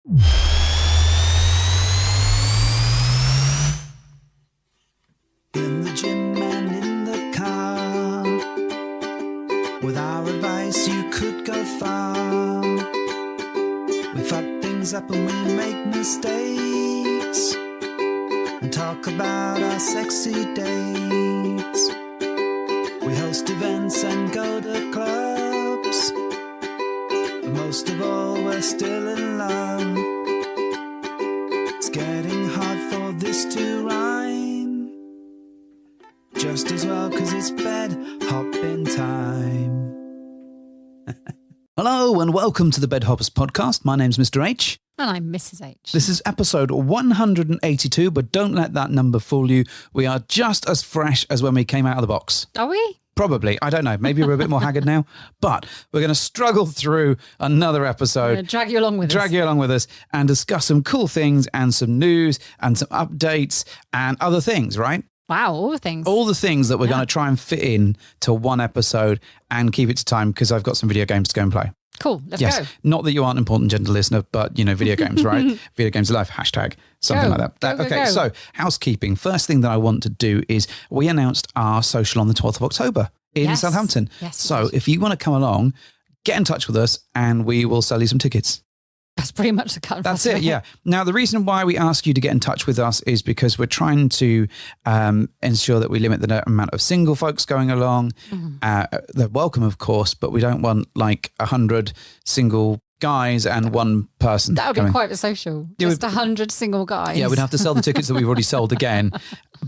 In the gym and in the car, with our advice you could go far. We fuck things up and we make mistakes, and talk about our sexy dates. We host events and go to clubs, but most of all we're still in love. It's getting hard for this to rhyme, just as well cause it's bed hopping time. Hello and welcome to the Bed Hoppers podcast. My name's Mr. H. And I'm Mrs. H. This is episode 182, but don't let that number fool you. We are just as fresh as when we came out of the box. Are we? Probably. I don't know. Maybe we're a bit more haggard now, but we're going to struggle through another episode. Drag you along with us and discuss some cool things and some news and some updates and other things, right? Wow, all the things. All the things that we're going to try and fit in to one episode and keep it to time because I've got some video games to go and play. Cool, let's go. Not that you aren't an important, gentle listener, but, you know, video games, right? Video games are life, hashtag, something like that. Go. So housekeeping. First thing that I want to do is we announced our social on the 12th of October in Southampton. Yes, so if you want to come along, get in touch with us and we will sell you some tickets. That's pretty much the cut. That's it, yeah. Now, the reason why we ask you to get in touch with us is because we're trying to ensure that we limit the amount of single folks going along. They're welcome, of course, but we don't want like 100 single guys and one person. That would be quite a social. Just 100 single guys. Yeah, we'd have to sell the tickets that we've already sold again.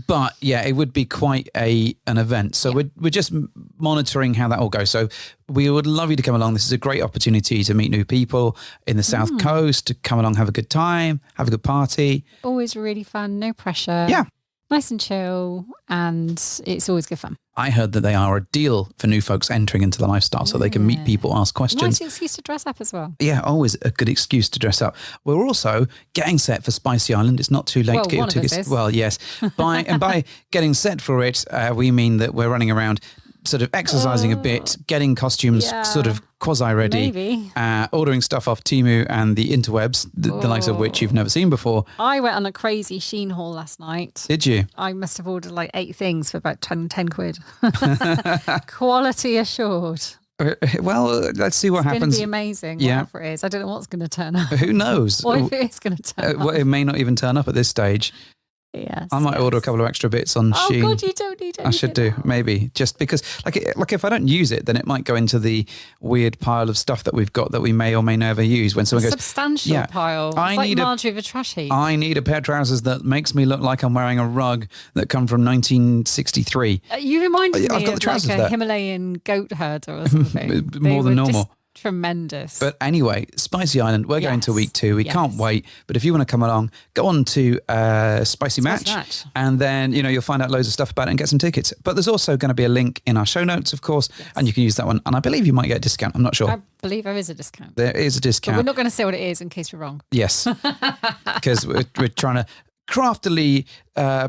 But yeah, it would be quite an event. So we're just monitoring how that all goes. So we would love you to come along. This is a great opportunity to meet new people in the South Coast, to come along, have a good time, have a good party. Always really fun, no pressure. Yeah. Nice and chill, and it's always good fun. I heard that they are a deal for new folks entering into the lifestyle so they can meet people, ask questions. Nice excuse to dress up as well. Yeah, always a good excuse to dress up. We're also getting set for Spicy Island. It's not too late to get your tickets. Well, yes. By getting set for it, we mean that we're running around sort of exercising a bit, getting costumes sort of quasi-ready, ordering stuff off Temu and the interwebs, the likes of which you've never seen before. I went on a crazy Shein haul last night. Did you? I must have ordered like 8 things for about 10 quid. Quality assured. Well, let's see what happens. It's going to be amazing, whatever it is. I don't know what's going to turn up. Who knows? Or if it is going to turn up. Well, it may not even turn up at this stage. Yes, I might order a couple of extra bits on Shein. Oh God, you don't need anything. I should do, maybe, just because, like if I don't use it, then it might go into the weird pile of stuff that we've got that we may or may never use. When someone goes, substantial pile. It's like Marjorie of a trash heap. I need a pair of trousers that makes me look like I'm wearing a rug that come from 1963. You reminded me I've got the of trousers like a there. Himalayan goat herder or something. More than normal. Tremendous. But anyway, Spicy Island, we're going to week 2. We can't wait. But if you want to come along, go on to Spicy Match. And then, you'll find out loads of stuff about it and get some tickets. But there's also going to be a link in our show notes, of course, and you can use that one. And I believe you might get a discount. I'm not sure. I believe there is a discount. There is a discount. But we're not going to say what it is in case we're wrong. Yes. Because we're trying to craftily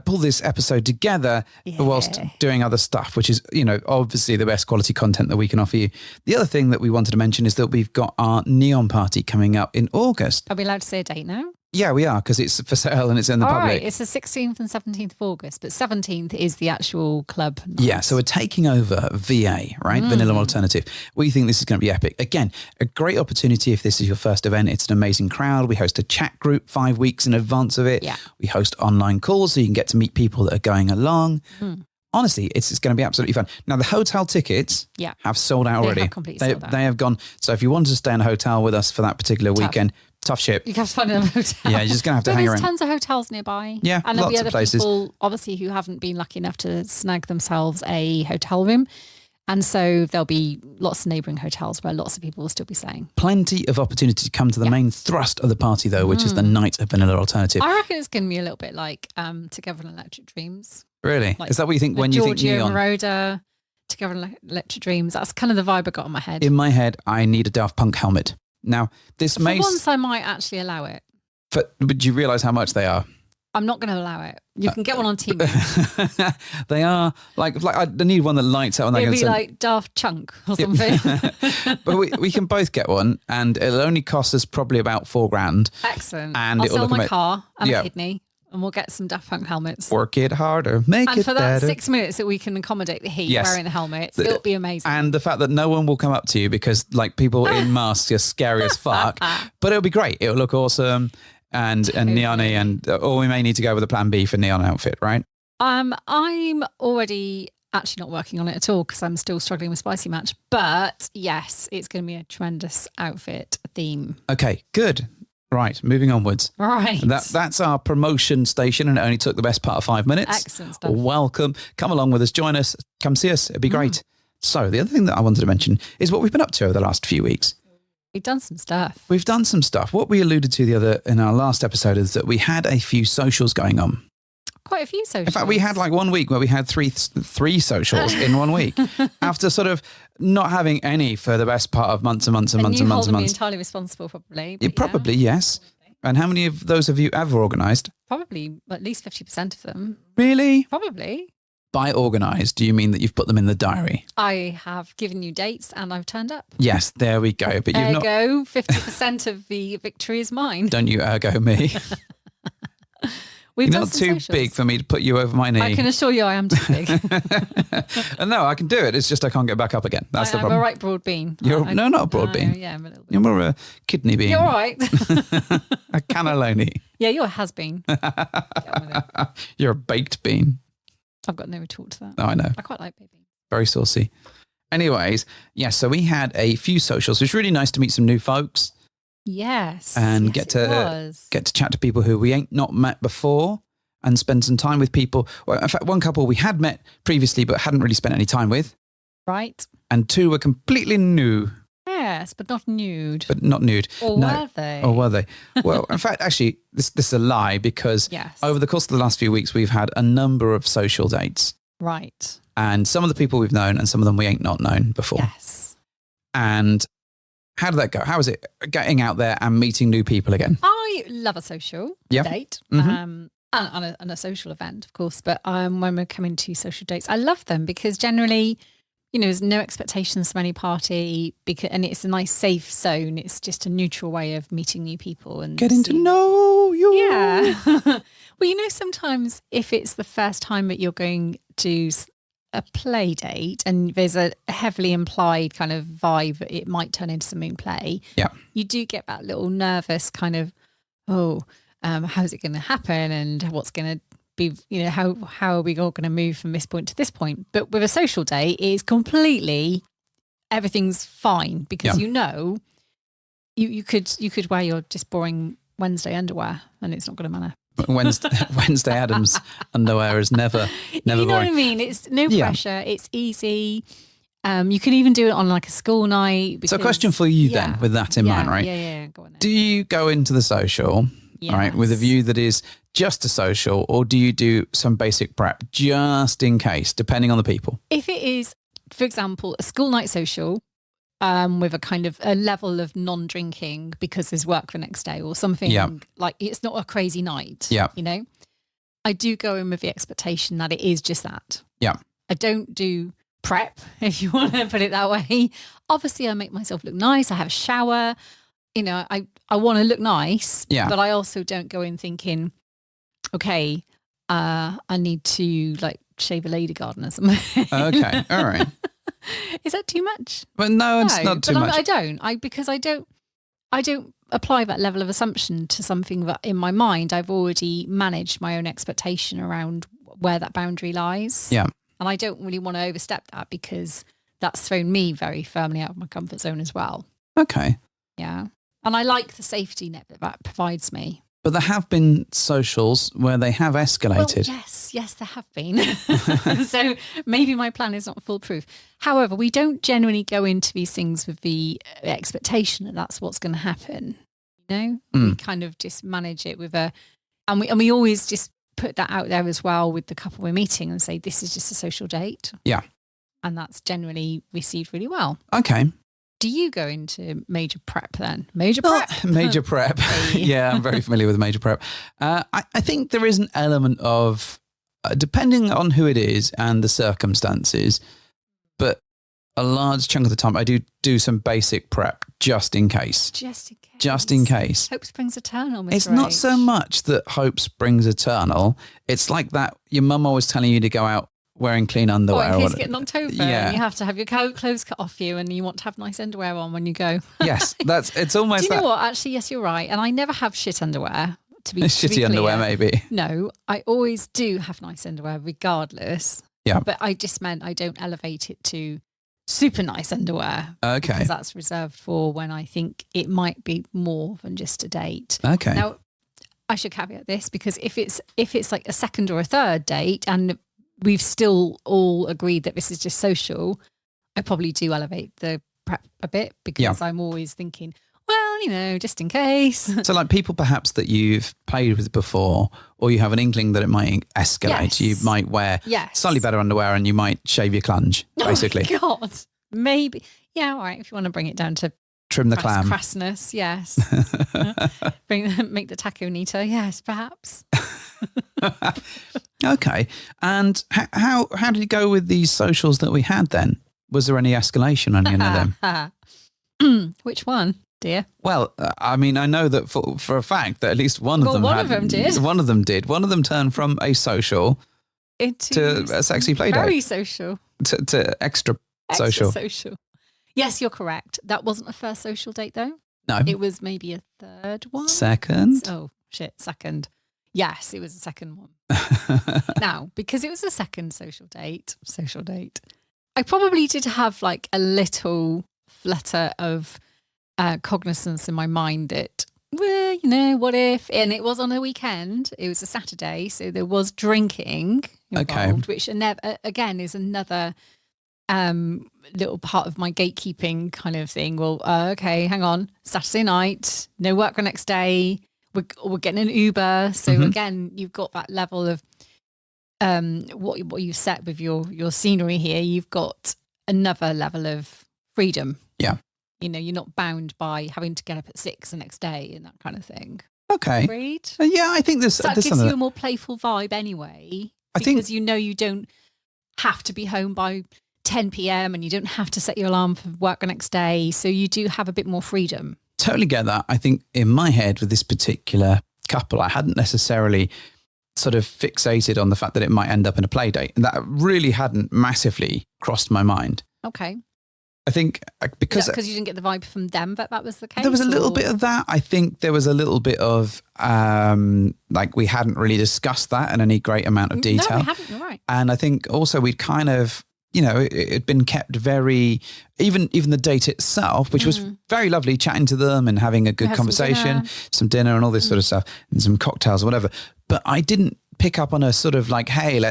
pull this episode together whilst doing other stuff, which is, obviously the best quality content that we can offer you. The other thing that we wanted to mention is that we've got our Neon Party coming up in August. Are we allowed to say a date now? Yeah, we are, because it's for sale and it's in the public. Right, it's the 16th and 17th of August, but 17th is the actual club night. Yeah, so we're taking over VA, right? Vanilla Alternative. We think this is going to be epic. Again, a great opportunity if this is your first event. It's an amazing crowd. We host a chat group 5 weeks in advance of it. Yeah. We host online calls so you can get to meet people that are going along. Honestly, it's going to be absolutely fun. Now, the hotel tickets have sold out already. They have completely sold out. They have gone. So if you wanted to stay in a hotel with us for that particular weekend, tough ship. You have to find a hotel. Yeah, you're just going to have to hang around. There's tons of hotels nearby. Yeah, and there'll be lots other of places. people, obviously, who haven't been lucky enough to snag themselves a hotel room. And so there'll be lots of neighbouring hotels where lots of people will still be staying. Plenty of opportunity to come to the main thrust of the party, though, which is the night of Vanilla Alternative. I reckon it's going to be a little bit like Together in Electric Dreams. Really? Like, is that what you think when you think Neon? Giorgio Moroder, Together in Electric Dreams. That's kind of the vibe I got in my head. In my head, I need a Daft Punk helmet. Now, this For once, I might actually allow it. But do you realise how much they are? I'm not going to allow it. You can get one on Team. They are like I need one that lights out. It'll be like Daft Chunk or something. But we can both get one, and it'll only cost us probably about $4,000. Excellent. And I'll it'll sell look my car and a kidney, and we'll get some Daft Punk helmets. Work it harder, make and it for that better. 6 minutes that we can accommodate the heat wearing the helmets, it'll be amazing. And the fact that no one will come up to you because like people in masks are scary as fuck, but it'll be great. It'll look awesome. And neon-y, or we may need to go with a plan B for neon outfit, right? I'm already actually not working on it at all because I'm still struggling with Spicy Match. But yes, it's going to be a tremendous outfit theme. Okay, good. Right, moving onwards. Right. That's our promotion station, and it only took the best part of 5 minutes. Excellent stuff. Welcome. Come along with us. Join us. Come see us. It'd be great. So the other thing that I wanted to mention is what we've been up to over the last few weeks. We've done some stuff. What we alluded to in our last episode is that we had a few socials going on. Quite a few socials. In fact, we had like 1 week where we had three socials in 1 week after sort of not having any for the best part of months and months and months and months and months. Entirely responsible, probably. Probably, yes. And how many of those have you ever organised? Probably at least 50% of them. Really? Probably. By organised, do you mean that you've put them in the diary? I have given you dates and I've turned up. Yes, there we go. But you've not. 50% of the victory is mine. Don't you ergo me. You're not too big for me to put you over my knee. I can assure you I am too big. No, I can do it. It's just I can't get back up again. That's the problem. I'm a right broad bean. No, not a broad bean. Yeah, I'm a little bit. You're more a kidney bean. You're all right. A cannelloni. Yeah, you're a has-been. You're a baked bean. I've got no retort to that. Oh, I know. I quite like baked beans. Very saucy. Anyways, yes, so we had a few socials. It was really nice to meet some new folks. Yes. And get to chat to people who we ain't not met before and spend some time with people. Well, in fact, one couple we had met previously but hadn't really spent any time with. Right. And two were completely new. Yes, but not nude. But not nude. Or were they? Or were they? Well, in fact, actually, this is a lie because over the course of the last few weeks, we've had a number of social dates. Right. And some of the people we've known and some of them we ain't not known before. Yes. And how did that go? How was it getting out there and meeting new people again? I love a social date. Mm-hmm. And a social event, of course. But when we're coming to social dates, I love them because generally, there's no expectations from any party and it's a nice safe zone. It's just a neutral way of meeting new people and getting to know you. Yeah. Well, sometimes if it's the first time that you're going to a play date and there's a heavily implied kind of vibe that it might turn into something play, you do get that little nervous kind of, how's it going to happen and what's going to be, how are we all going to move from this point to this point? But with a social date, it's completely, everything's fine because you could wear your just boring Wednesday underwear and it's not going to matter. Wednesday Addams underwear is never you know boring. What I mean? It's no pressure. It's easy. You can even do it on like a school night. Because, so a question for you then, with that in mind, right? Yeah. Go on then. Do you go into the social, right, with a view that is just a social, or do you do some basic prep just in case, depending on the people? If it is, for example, a school night social, with a kind of a level of non-drinking because there's work the next day or something like it's not a crazy night, I do go in with the expectation that it is just that. Yeah. I don't do prep, if you want to put it that way. Obviously, I make myself look nice. I have a shower. I want to look nice, but I also don't go in thinking, okay, I need to like shave a lady garden or something. Okay, all right. Is that too much? Well, no, it's not too much. I don't. Because I don't apply that level of assumption to something that in my mind I've already managed my own expectation around where that boundary lies. Yeah. And I don't really want to overstep that because that's thrown me very firmly out of my comfort zone as well. Okay. Yeah. And I like the safety net that provides me. But there have been socials where they have escalated. Well, yes, there have been. So maybe my plan is not foolproof. However, we don't generally go into these things with the expectation that that's what's going to happen. We kind of just manage it with and we always just put that out there as well with the couple we're meeting and say, this is just a social date. Yeah. And that's generally received really well. Okay. do you go into major prep then? Major prep? Major prep. Yeah, I'm very familiar with major prep. I think there is an element of, depending on who it is and the circumstances, but a large chunk of the time I do some basic prep just in case. Just in case. Hope springs eternal, Mr. It's not so much that hope springs eternal. It's like that your mum always telling you to go out wearing clean underwear. In case you get knocked over and you have to have your clothes cut off you and you want to have nice underwear on when you go. Yes, it's almost Do you know what? Actually, yes, you're right. And I never have shit underwear. Shitty underwear, maybe. No, I always do have nice underwear regardless. Yeah. But I just meant I don't elevate it to super nice underwear. Okay. Because that's reserved for when I think it might be more than just a date. Okay. Now, I should caveat this because if it's like a second or a third date and we've still all agreed that this is just social, I probably do elevate the prep a bit because I'm always thinking, well, just in case. So like people perhaps that you've played with before or you have an inkling that it might escalate, you might wear slightly better underwear and you might shave your clunge, basically. Oh, God. Maybe. Yeah, all right. If you want to bring it down to trim the clam. Crassness, yes. Make the taco neater, yes, perhaps. Okay. And how did it go with these socials that we had then? Was there any escalation on any of them? Which one, dear? Well, I mean, I know that for a fact that at least one of them did. One of them did. One of them turned from a social to a sexy play date. Very social. To extra social. Yes, you're correct. That wasn't a first social date though. No. It was maybe a third one. Second? Oh, shit, second. Yes, it was the second one. Now, because it was a second social date, I probably did have like a little flutter of cognizance in my mind that, well, what if? And it was on a weekend. It was a Saturday, so there was drinking involved, which again is another little part of my gatekeeping kind of thing. Well, okay, hang on, Saturday night, no work the next day. We're getting an Uber, so again, you've got that level of what you set with your scenery here. You've got another level of freedom. Yeah, you're not bound by having to get up at 6 the next day and that kind of thing. Okay, agreed. Yeah, I think this gives you a more playful vibe anyway. Because you don't have to be home by 10 p.m. and you don't have to set your alarm for work the next day, so you do have a bit more freedom. Totally get that. I think in my head with this particular couple, I hadn't necessarily sort of fixated on the fact that it might end up in a play date. And that really hadn't massively crossed my mind. Okay. I think because you didn't get the vibe from them that was the case? There was a little bit of that. I think there was a little bit of like we hadn't really discussed that in any great amount of detail. No, we hadn't. You're right. And I think also we'd kind of, it had been kept very, even the date itself, which was very lovely, chatting to them and having a good conversation, some dinner and all this sort of stuff and some cocktails or whatever. But I didn't pick up on a sort of like, hey,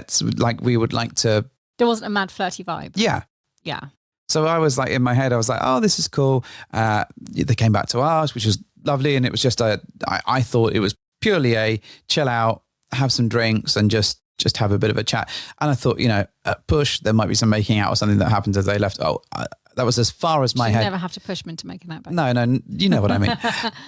we would like to. There wasn't a mad flirty vibe. Yeah. Yeah. So I was like, in my head, I was like, oh, this is cool. They came back to ours, which was lovely. And it was just I thought it was purely a chill out, have some drinks and just have a bit of a chat. And I thought, at push, there might be some making out or something that happens as they left. That was as far as my head. You never have to push them into making out. Back. No, you know what I mean.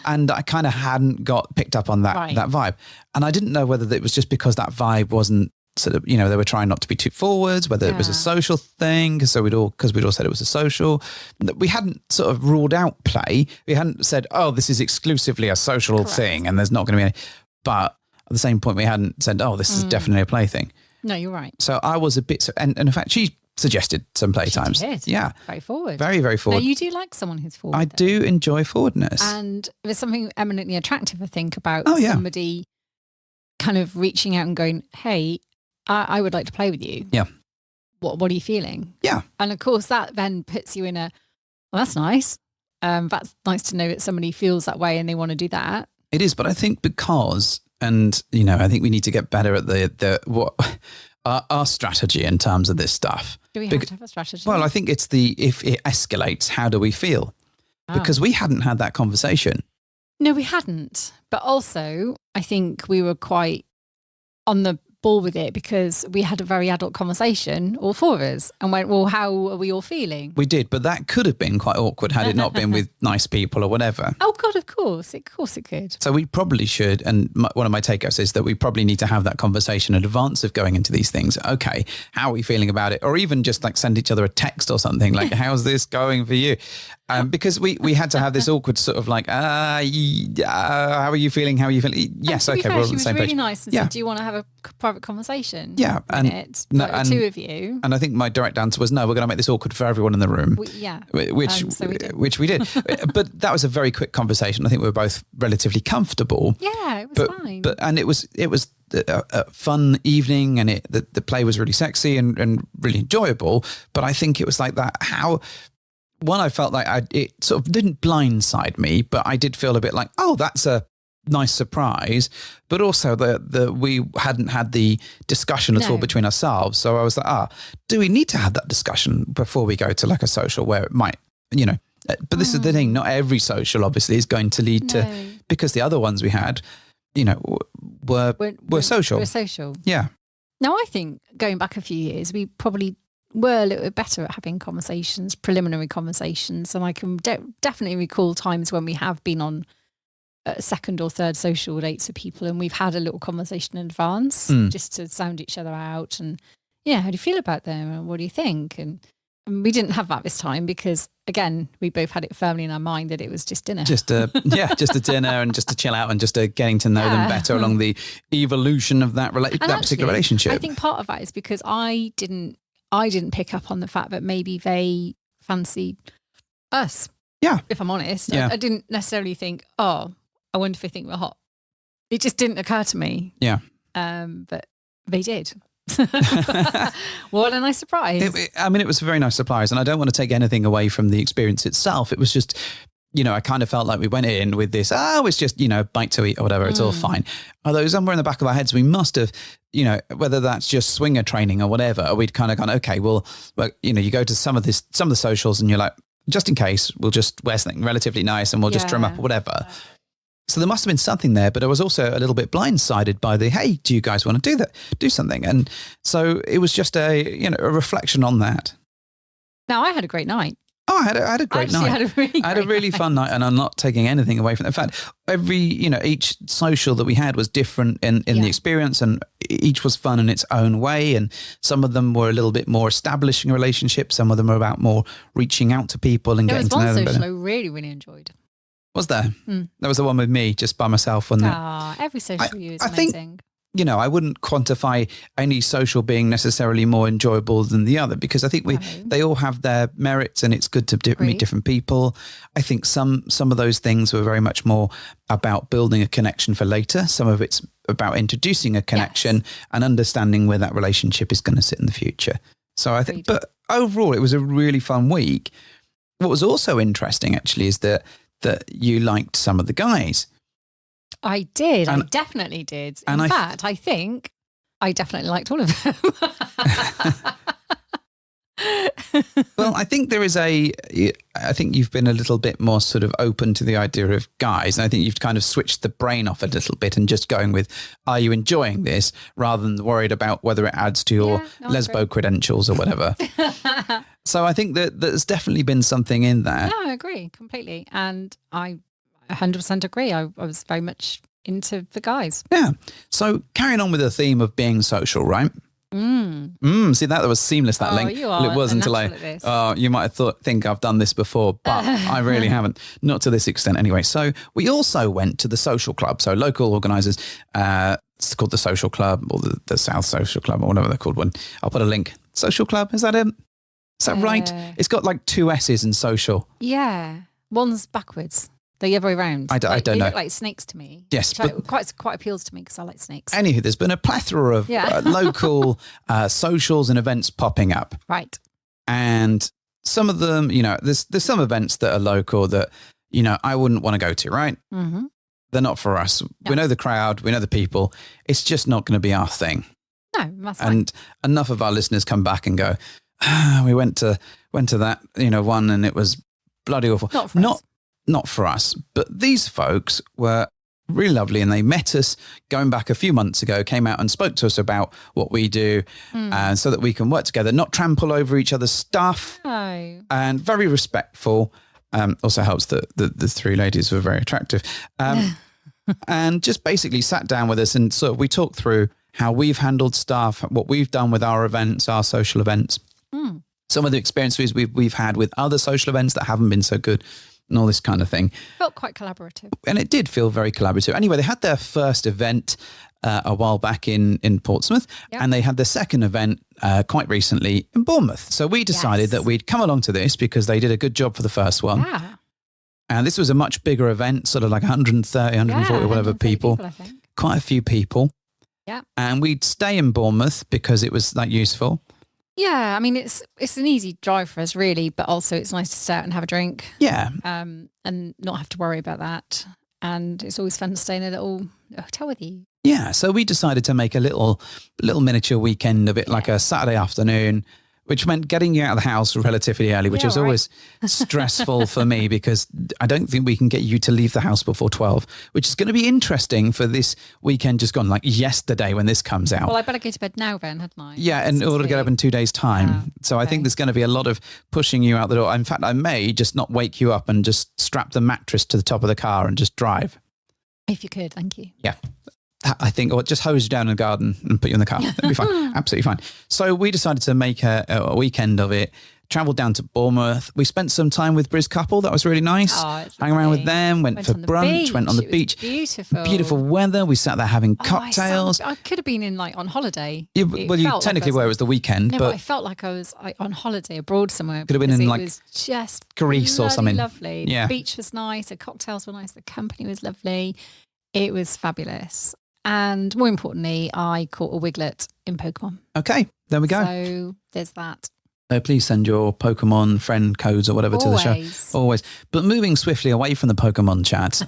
And I kind of hadn't picked up on that vibe. And I didn't know whether it was just because that vibe wasn't sort of, they were trying not to be too forwards, whether it was a social thing. So we'd all said it was a social. We hadn't sort of ruled out play. We hadn't said, oh, this is exclusively a social thing and there's not going to be any. But at the same point, we hadn't said, oh, this is definitely a play thing. No, you're right. So I was a bit, and in fact, she suggested some play times. Did. Yeah. Very forward. Very, very forward. Now, you do like someone who's forward. I do enjoy forwardness. And there's something eminently attractive, I think, about somebody kind of reaching out and going, hey, I would like to play with you. Yeah. What are you feeling? Yeah. And of course, that then puts you in well, that's nice. That's nice to know that somebody feels that way and they want to do that. It is, but I think because... And, I think we need to get better at what our strategy in terms of this stuff. Do we have to have a strategy? Well, I think it's if it escalates, how do we feel? Because we hadn't had that conversation. No, we hadn't. But also, I think we were quite on the ball with it because we had a very adult conversation, all four of us, and went, well, how are we all feeling? We did, but that could have been quite awkward had it not been with nice people or whatever. Oh, God, of course it could. So we probably should, and one of my takeouts is that we probably need to have that conversation in advance of going into these things. Okay, how are we feeling about it? Or even just like send each other a text or something like, how's this going for you? Because we had to have this awkward sort of like, how are you feeling? How are you feeling? Yes, okay, we're on the same page. She was really nice and said, do you want to have a private conversation? Yeah. And two of you. And I think my direct answer was, no, we're going to make this awkward for everyone in the room. Which we did. But that was a very quick conversation. I think we were both relatively comfortable. Yeah, it was fine. And it was a fun evening, and the play was really sexy and really enjoyable. But I think it was like that, I felt like it sort of didn't blindside me, but I did feel a bit like, oh, that's a nice surprise. But also we hadn't had the discussion at all between ourselves. So I was like, do we need to have that discussion before we go to like a social where it might, but this is the thing, not every social obviously is going to lead to, because the other ones we had, were social. We're social. Yeah. Now I think going back a few years, we probably were a little bit better at having conversations, preliminary conversations. And I can definitely recall times when we have been on second or third social dates with people and we've had a little conversation in advance just to sound each other out. And how do you feel about them? And what do you think? And we didn't have that this time because, again, we both had it firmly in our mind that it was just dinner. Just a dinner and just to chill out and just getting to know them better along the evolution of that particular relationship. I think part of that is because I didn't pick up on the fact that maybe they fancied us. Yeah. If I'm honest. Yeah. I didn't necessarily think, I wonder if they think we're hot. It just didn't occur to me. Yeah. But they did. What a nice surprise. It was a very nice surprise, and I don't want to take anything away from the experience itself. It was just, I kind of felt like we went in with this, it's just, bite to eat or whatever, it's all fine. Although somewhere in the back of our heads, we must have, whether that's just swinger training or whatever, we'd kind of gone, okay, well, you go to some of the socials and you're like, just in case, we'll just wear something relatively nice and we'll just trim up or whatever. So there must have been something there, but I was also a little bit blindsided by the, hey, do you guys want to do something? And so it was just a reflection on that. Now, I had a great night. Oh, I had a great night. I had a really fun night, and I'm not taking anything away from it. In fact, each social that we had was different in the experience, and each was fun in its own way. And some of them were a little bit more establishing relationships. Some of them were about more reaching out to people and getting to know them better. There was one social I really, really enjoyed. Was there? That was the one with me, just by myself, wasn't it? Every social for you is amazing. I wouldn't quantify any social being necessarily more enjoyable than the other, because I think they all have their merits, and it's good to meet different people. I think some of those things were very much more about building a connection for later. Some of it's about introducing a connection and understanding where that relationship is going to sit in the future. So I think, but overall, it was a really fun week. What was also interesting, actually, is that you liked some of the guys. I did. I definitely did. In fact, I think I definitely liked all of them. Well, I think I think you've been a little bit more sort of open to the idea of guys. And I think you've kind of switched the brain off a little bit and just going with, are you enjoying this, rather than worried about whether it adds to your lesbo credentials or whatever. So I think that there's definitely been something in there. No, I agree completely. And I 100% agree. I was very much into the guys. Yeah. So carrying on with the theme of being social, right? See, that was seamless, that link. You are it was until you might have think I've done this before, but I really haven't. Not to this extent anyway. So we also went to the social club. So local organisers, it's called the Social Club, or the South Social Club, or whatever they're called. I'll put a link. Social Club, is that it? Is that right? It's got like 2 S's in social. Yeah. One's backwards. The other way around. I don't know. They look like snakes to me. Yes. But quite appeals to me because I like snakes. Anywho, there's been a plethora of local socials and events popping up. Right. And some of them, there's some events that are local that, I wouldn't want to go to, right? Mm-hmm. They're not for us. No. We know the crowd. We know the people. It's just not going to be our thing. No, that's fine. And enough of our listeners come back and go, we went to that, one, and it was bloody awful. Not for us. Not for us, but these folks were really lovely. And they met us going back a few months ago, came out and spoke to us about what we do so that we can work together, not trample over each other's stuff. No. And very respectful. Also helps that the three ladies were very attractive. And just basically sat down with us and sort of we talked through how we've handled stuff, what we've done with our events, our social events, some of the experiences we've had with other social events that haven't been so good and all this kind of thing. Felt quite collaborative. And it did feel very collaborative. Anyway, they had their first event a while back in Portsmouth, and they had their second event quite recently in Bournemouth. So we decided that we'd come along to this because they did a good job for the first one. Yeah. And this was a much bigger event, sort of like 130, 140, whatever people. I think. Quite a few people. Yeah. And we'd stay in Bournemouth because it was that useful. Yeah, I mean, it's an easy drive for us, really, but also it's nice to stay out and have a drink. Yeah. And not have to worry about that. And it's always fun to stay in a little hotel with you. Yeah, so we decided to make a little miniature weekend of it, like a Saturday afternoon, which meant getting you out of the house relatively early, which was always stressful for me because I don't think we can get you to leave the house before 12, which is going to be interesting for this weekend just gone, like yesterday when this comes out. Well, I better go to bed now then, hadn't I? Yeah, in order to get up in 2 days' time. So I think there's going to be a lot of pushing you out the door. In fact, I may just not wake you up and just strap the mattress to the top of the car and just drive. If you could, thank you. Yeah. I think, or just hose you down in the garden and put you in the car. That'd be fine. Absolutely fine. So we decided to make a weekend of it, travelled down to Bournemouth. We spent some time with Briz couple. That was really nice. Hang around with them, went for brunch, went on the beach. Beautiful. Beautiful weather. We sat there having cocktails. I could have been on holiday. Yeah, well, you technically were. It was the weekend. No, but I felt like I was on holiday abroad somewhere. Could have been in it was just Greece or something. Lovely. Yeah. The beach was nice. The cocktails were nice. The company was lovely. It was fabulous. And more importantly, I caught a Wiglet in Pokemon. Okay, there we go. So there's that. Please send your Pokemon friend codes or whatever to the show. Always. But moving swiftly away from the Pokemon chat,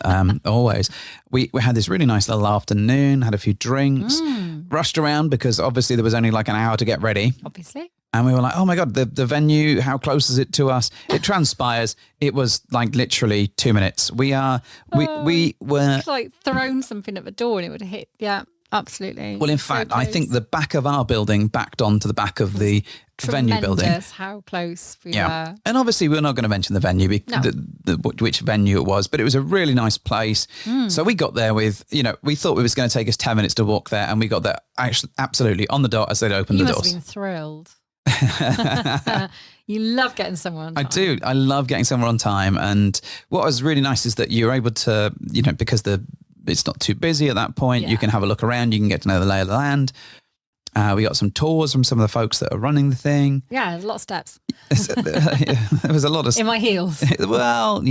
always. We had this really nice little afternoon, had a few drinks, rushed around because obviously there was only like an hour to get ready. Obviously. And we were like, oh my God, the venue, how close is it to us? It transpires. It was like literally 2 minutes. We were like thrown something at the door and it would have hit. Yeah, absolutely. Well, in fact, I think the back of our building backed onto the back of the venue building. How close we were. And obviously we're not going to mention the venue, which venue it was, but it was a really nice place. So we got there with, we thought it was going to take us 10 minutes to walk there, and we got there actually absolutely on the dot as they'd opened the doors. You must have been thrilled. You love getting somewhere on time. I do. I love getting somewhere on time. And what was really nice is that you're able to, because it's not too busy at that point, you can have a look around, you can get to know the lay of the land. We got some tours from some of the folks that are running the thing. Yeah, there's a lot of steps. There was a lot of... In my heels. Well,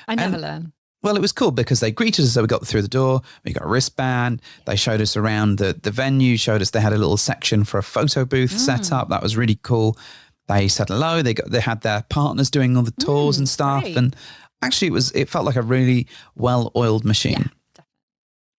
I never learn. Well, it was cool because they greeted us as we got through the door. We got a wristband. They showed us around the venue, showed us they had a little section for a photo booth set up. That was really cool. They said hello. They had their partners doing all the tours and stuff. Great. And actually it felt like a really well-oiled machine. Yeah, definitely.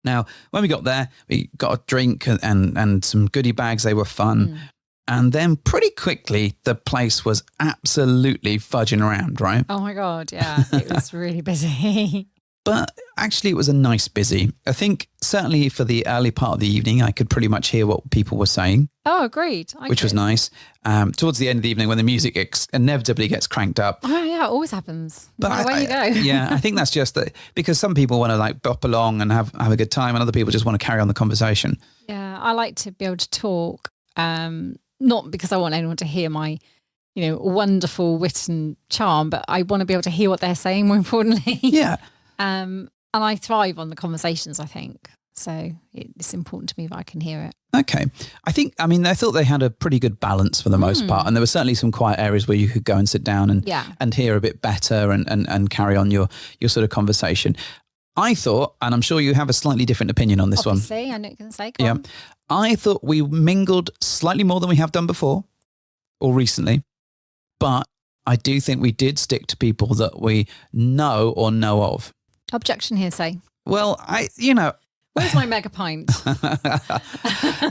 Now, when we got there, we got a drink and some goodie bags. They were fun. And then pretty quickly, the place was absolutely fudging around, right? Oh my God, yeah. It was really busy. But actually, it was a nice busy. I think certainly for the early part of the evening, I could pretty much hear what people were saying. Oh, agreed. Which was nice. Towards the end of the evening when the music inevitably gets cranked up. Oh, yeah, it always happens. No matter where you go. Yeah, I think that's just that because some people want to like bop along and have a good time and other people just want to carry on the conversation. Yeah, I like to be able to talk, not because I want anyone to hear my wonderful wit and charm, but I want to be able to hear what they're saying more importantly. Yeah. And I thrive on the conversations, I think. So it's important to me that I can hear it. Okay. I thought they had a pretty good balance for the most part. And there were certainly some quiet areas where you could go and sit down and hear a bit better and carry on your sort of conversation. I thought, and I'm sure you have a slightly different opinion on this Obviously, I know you can say. Go on. I thought we mingled slightly more than we have done before or recently, but I do think we did stick to people that we know or know of. Objection hearsay. Well, where's my mega pint?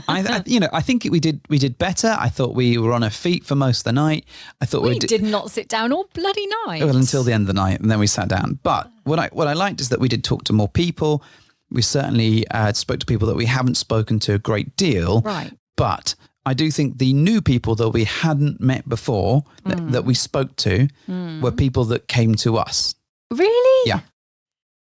I think we did better. I thought we were on our feet for most of the night. I thought we did not sit down all bloody night. Well, until the end of the night, and then we sat down. But what I liked is that we did talk to more people. We certainly spoke to people that we haven't spoken to a great deal. Right. But I do think the new people that we hadn't met before that we spoke to were people that came to us. Really? Yeah.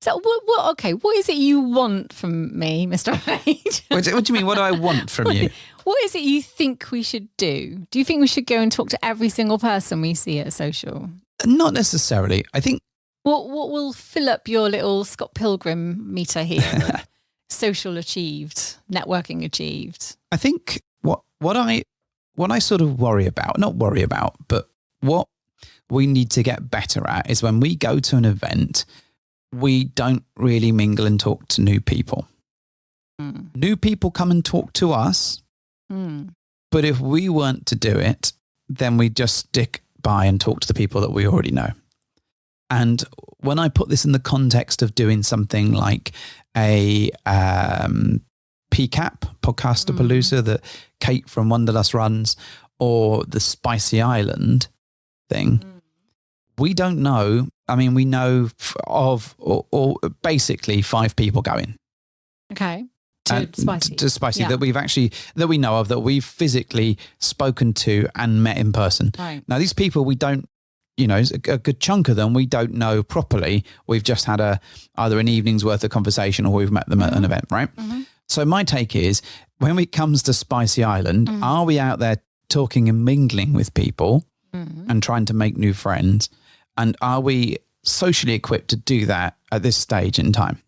So what is it you want from me, Mr. Wade? What do you mean? What do I want from you? What is it you think we should do? Do you think we should go and talk to every single person we see at social? Not necessarily. I think... What will fill up your little Scott Pilgrim meter here? Social achieved, networking achieved. I think what I sort of worry about, not worry about, but what we need to get better at is when we go to an event, we don't really mingle and talk to new people. New people come and talk to us, but if we weren't to do it, then we just stick by and talk to the people that we already know. And when I put this in the context of doing something like a PCAP, Podcastapalooza, that Kate from Wanderlust runs, or the Spicy Island thing, we don't know. I mean, we know of or basically 5 people going. Okay. To Spicy that we know of, that we've physically spoken to and met in person. Right. Now, these people we don't, a good chunk of them we don't know properly. We've just had either an evening's worth of conversation or we've met them at an event, right? Mm-hmm. So my take is, when it comes to Spicy Island, are we out there talking and mingling with people and trying to make new friends? And are we socially equipped to do that at this stage in time?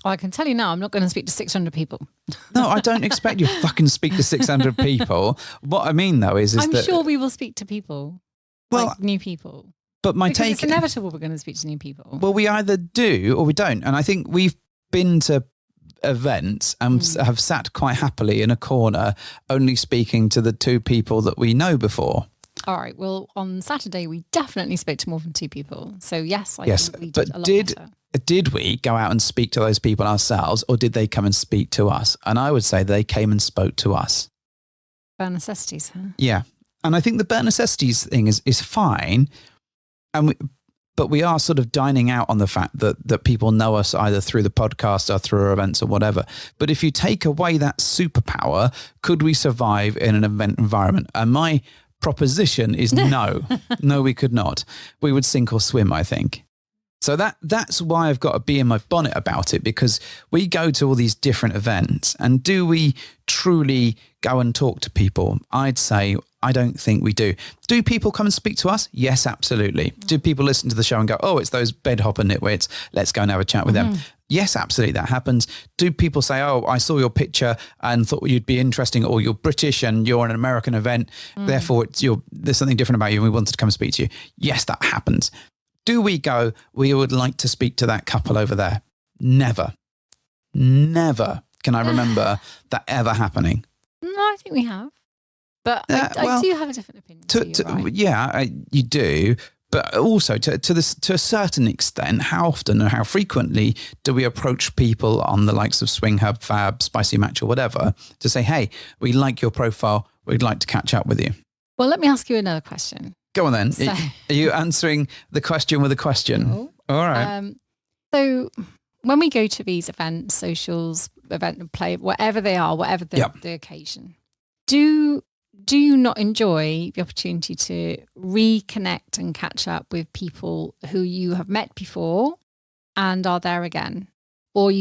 I can tell you now, I'm not going to speak to 600 people. No, I don't expect you to fucking speak to 600 people. What I mean, though, is I'm that... sure we will speak to people. Well, like new people. But because it's inevitable we're going to speak to new people. Well, we either do or we don't. And I think we've been to events and have sat quite happily in a corner only speaking to the 2 people that we know before. All right. Well, on Saturday, we definitely spoke to more than 2 people. So yes, I think we did a lot better. Did we go out and speak to those people ourselves, or did they come and speak to us? And I would say they came and spoke to us. Bare necessities, huh? Yeah. And I think the bare necessities thing is fine. But we are sort of dining out on the fact that people know us either through the podcast or through our events or whatever. But if you take away that superpower, could we survive in an event environment? And my proposition is no. No, we could not. We would sink or swim, I think. So that's why I've got to be in my bonnet about it, because we go to all these different events, and do we truly go and talk to people? I'd say I don't think we do. Do people come and speak to us? Yes, absolutely. Do people listen to the show and go, oh, it's those bedhopper nitwits, let's go and have a chat with them? Yes, absolutely, that happens. Do people say, oh, I saw your picture and thought you'd be interesting, or you're British and you're an American event, therefore there's something different about you and we wanted to come and speak to you? Yes, that happens. Do we go, we would like to speak to that couple over there? Never. Never can I remember that ever happening. No, I think we have. But I do have a different opinion. Right? Yeah, you do. But also to a certain extent, how often or how frequently do we approach people on the likes of Swing Hub, Fab, Spicy Match or whatever to say, hey, we like your profile, we'd like to catch up with you? Well, let me ask you another question. Go on then. So, are you answering the question with a question? No. All right. So when we go to these events, socials, event play, whatever they are, whatever the occasion, do you not enjoy the opportunity to reconnect and catch up with people who you have met before and are there again? Or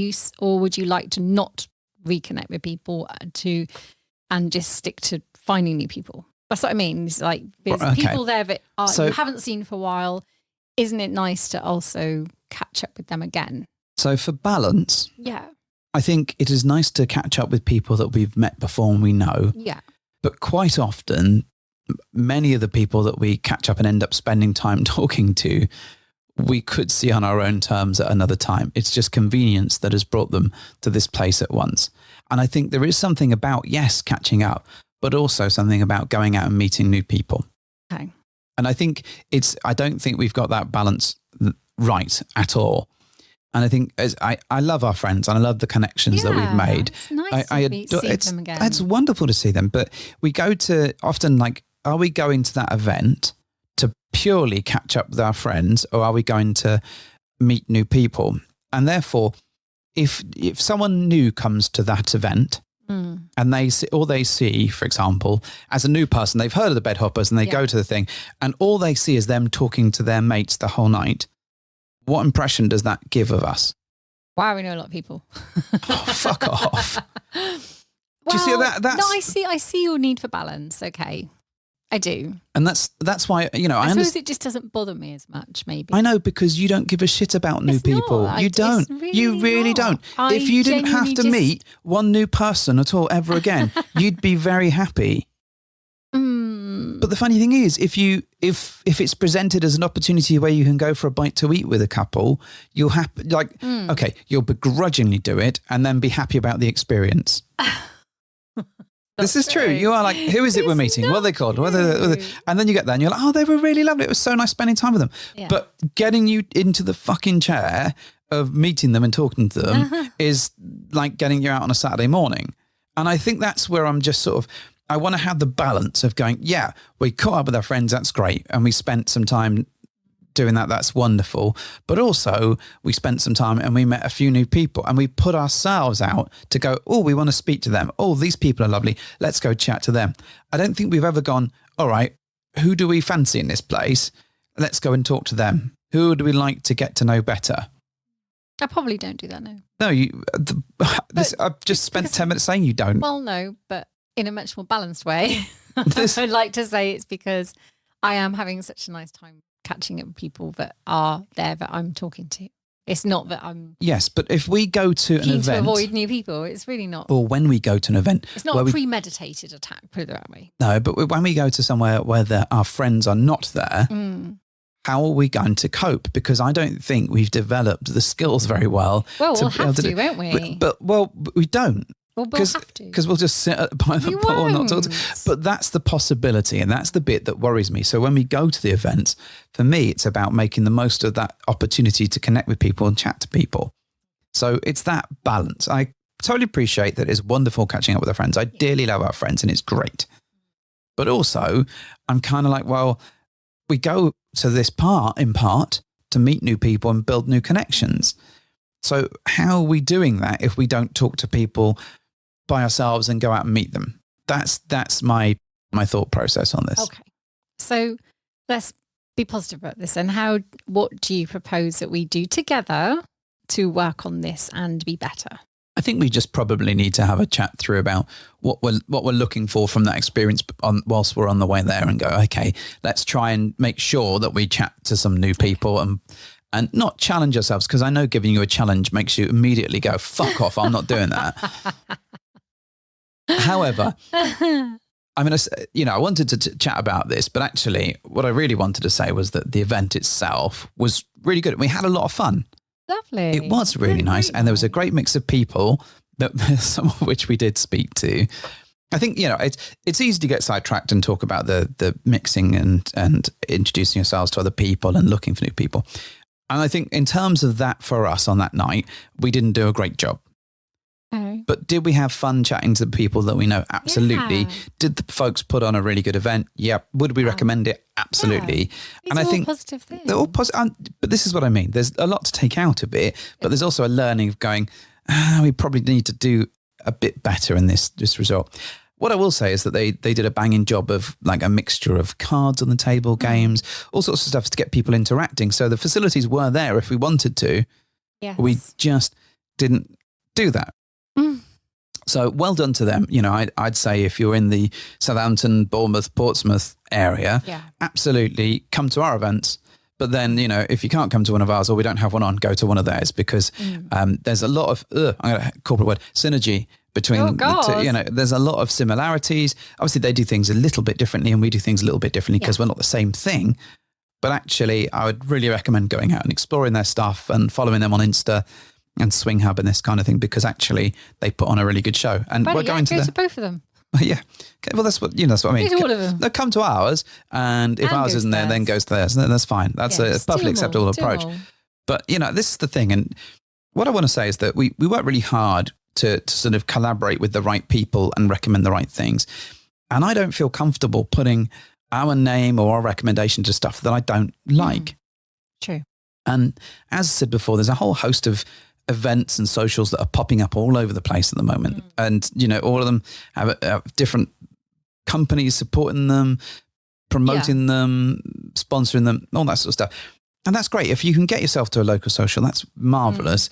would you like to not reconnect with people and just stick to finding new people? That's what I mean. It's like there's people there that you haven't seen for a while. Isn't it nice to also catch up with them again? So for balance, I think it is nice to catch up with people that we've met before and we know. Yeah. But quite often, many of the people that we catch up and end up spending time talking to, we could see on our own terms at another time. It's just convenience that has brought them to this place at once. And I think there is something about, yes, catching up, but also something about going out and meeting new people. Okay. And I think I don't think we've got that balance right at all. And I think I love our friends and I love the connections that we've made. It's nice to see them again. It's wonderful to see them. But we go to often are we going to that event to purely catch up with our friends, or are we going to meet new people? And therefore, if someone new comes to that event and they see, for example, as a new person, they've heard of the Bedhoppers and they go to the thing and all they see is them talking to their mates the whole night, what impression does that give of us? Wow, we know a lot of people. Oh, fuck off. Well, do you see that? No, I see your need for balance. Okay. I do. And that's why, you know, I suppose it just doesn't bother me as much, maybe. I know, because you don't give a shit about new people. You don't. You really don't. If you didn't have to meet one new person at all ever again, you'd be very happy. But the funny thing is, if it's presented as an opportunity where you can go for a bite to eat with a couple, you'll okay, you'll begrudgingly do it and then be happy about the experience. This is true. You are like, who is it we're meeting? What are they called? And then you get there and you're like, oh, they were really lovely. It was so nice spending time with them. Yeah. But getting you into the fucking chair of meeting them and talking to them is like getting you out on a Saturday morning. And I think that's where I'm just sort of, I want to have the balance of going, yeah, we caught up with our friends. That's great. And we spent some time doing that. That's wonderful. But also we spent some time and we met a few new people and we put ourselves out to go, oh, we want to speak to them. Oh, these people are lovely. Let's go chat to them. I don't think we've ever gone, all right, who do we fancy in this place? Let's go and talk to them. Who would we like to get to know better? I probably don't do that now. No, I've just spent 10 minutes saying you don't. Well, no, but in a much more balanced way. I'd like to say it's because I am having such a nice time catching up with people that are there that I'm talking to. It's not that I'm... Yes, but if we go to an event... to avoid new people, it's really not... Or when we go to an event... It's not a premeditated attack, put it that way. No, but when we go to somewhere where our friends are not there, how are we going to cope? Because I don't think we've developed the skills very well. Well, we'll have to, won't we? But we don't. Well, we'll have to. Because we'll just sit by the pool and not talk to. But that's the possibility, and that's the bit that worries me. So when we go to the events, for me, it's about making the most of that opportunity to connect with people and chat to people. So it's that balance. I totally appreciate that it's wonderful catching up with our friends. I dearly love our friends, and it's great. But also, I'm kind of like, well, we go to this in part to meet new people and build new connections. So how are we doing that if we don't talk to people by ourselves and go out and meet them? That's my thought process on this. Okay. So let's be positive about this. And what do you propose that we do together to work on this and be better? I think we just probably need to have a chat through about what we're looking for from that experience whilst we're on the way there and go, okay, let's try and make sure that we chat to some new people and not challenge ourselves, because I know giving you a challenge makes you immediately go, fuck off, I'm not doing that. However, I mean, I wanted to chat about this, but actually what I really wanted to say was that the event itself was really good. We had a lot of fun. Lovely. It was really nice. And there was a great mix of people, some of which we did speak to. I think, it's easy to get sidetracked and talk about the mixing and introducing yourselves to other people and looking for new people. And I think in terms of that for us on that night, we didn't do a great job. Oh. But did we have fun chatting to the people that we know? Absolutely. Yeah. Did the folks put on a really good event? Yep. Would we recommend it? Absolutely. Yeah. And I think positive things. They're all positive. But this is what I mean. There's a lot to take out of it, but there's also a learning of going, we probably need to do a bit better in this result. What I will say is that they did a banging job of like a mixture of cards on the table, games, all sorts of stuff to get people interacting. So the facilities were there if we wanted to. Yes. We just didn't do that. So well done to them. I'd say if you're in the Southampton, Bournemouth, Portsmouth area, absolutely come to our events. But then, if you can't come to one of ours or we don't have one on, go to one of theirs, because there's a lot of, I'm going to corporate word, synergy between the two. There's a lot of similarities. Obviously, they do things a little bit differently and we do things a little bit differently because we're not the same thing. But actually, I would really recommend going out and exploring their stuff and following them on Insta and Swing Hub and this kind of thing, because actually they put on a really good show. And we're going to both of them. Yeah. Okay, well, that's what I mean. Go to all of them. No, come to ours, and if ours isn't there, then goes to theirs. That's fine. That's a perfectly acceptable approach. But, this is the thing. And what I want to say is that we work really hard to sort of collaborate with the right people and recommend the right things. And I don't feel comfortable putting our name or our recommendation to stuff that I don't like. True. And as I said before, there's a whole host of events and socials that are popping up all over the place at the moment. And, all of them have different companies supporting them, promoting them, sponsoring them, all that sort of stuff. And that's great. If you can get yourself to a local social, that's marvelous.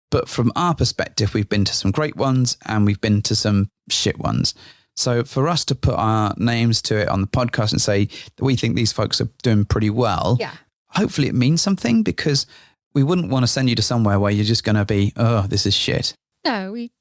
But from our perspective, we've been to some great ones and we've been to some shit ones. So for us to put our names to it on the podcast and say that we think these folks are doing pretty well, hopefully it means something, because we wouldn't want to send you to somewhere where you're just going to be, oh, this is shit. No, we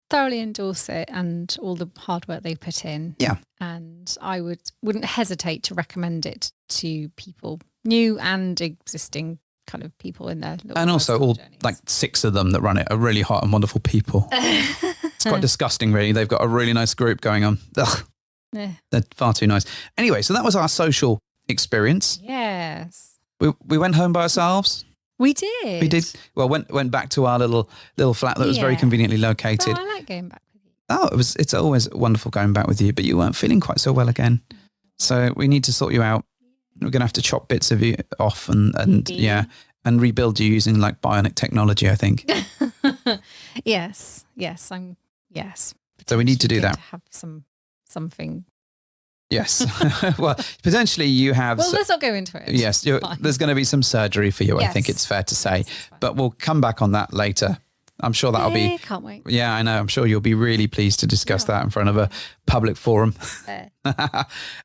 thoroughly endorse it and all the hard work they put in. Yeah. And I wouldn't hesitate to recommend it to people, new and existing kind of people in their little, and also all journeys. Like 6 of them that run it are really hot and wonderful people. It's quite disgusting, really. They've got a really nice group going on. Ugh. Yeah. They're far too nice. Anyway, so that was our social experience. Yes. We went home by ourselves. We did. We did. Well, went back to our little flat that was very conveniently located. So I like going back with you. Oh, it's always wonderful going back with you, but you weren't feeling quite so well again. So we need to sort you out. We're going to have to chop bits of you off and rebuild you using like bionic technology, I think. Yes. So we need to do that. To have something. Yes. Well, potentially you have. Well, let's not go into it. Yes. There's going to be some surgery for you, yes. I think it's fair to say. But we'll come back on that later. I'm sure that'll be. Can't wait. Yeah, I know. I'm sure you'll be really pleased to discuss that in front of a public forum.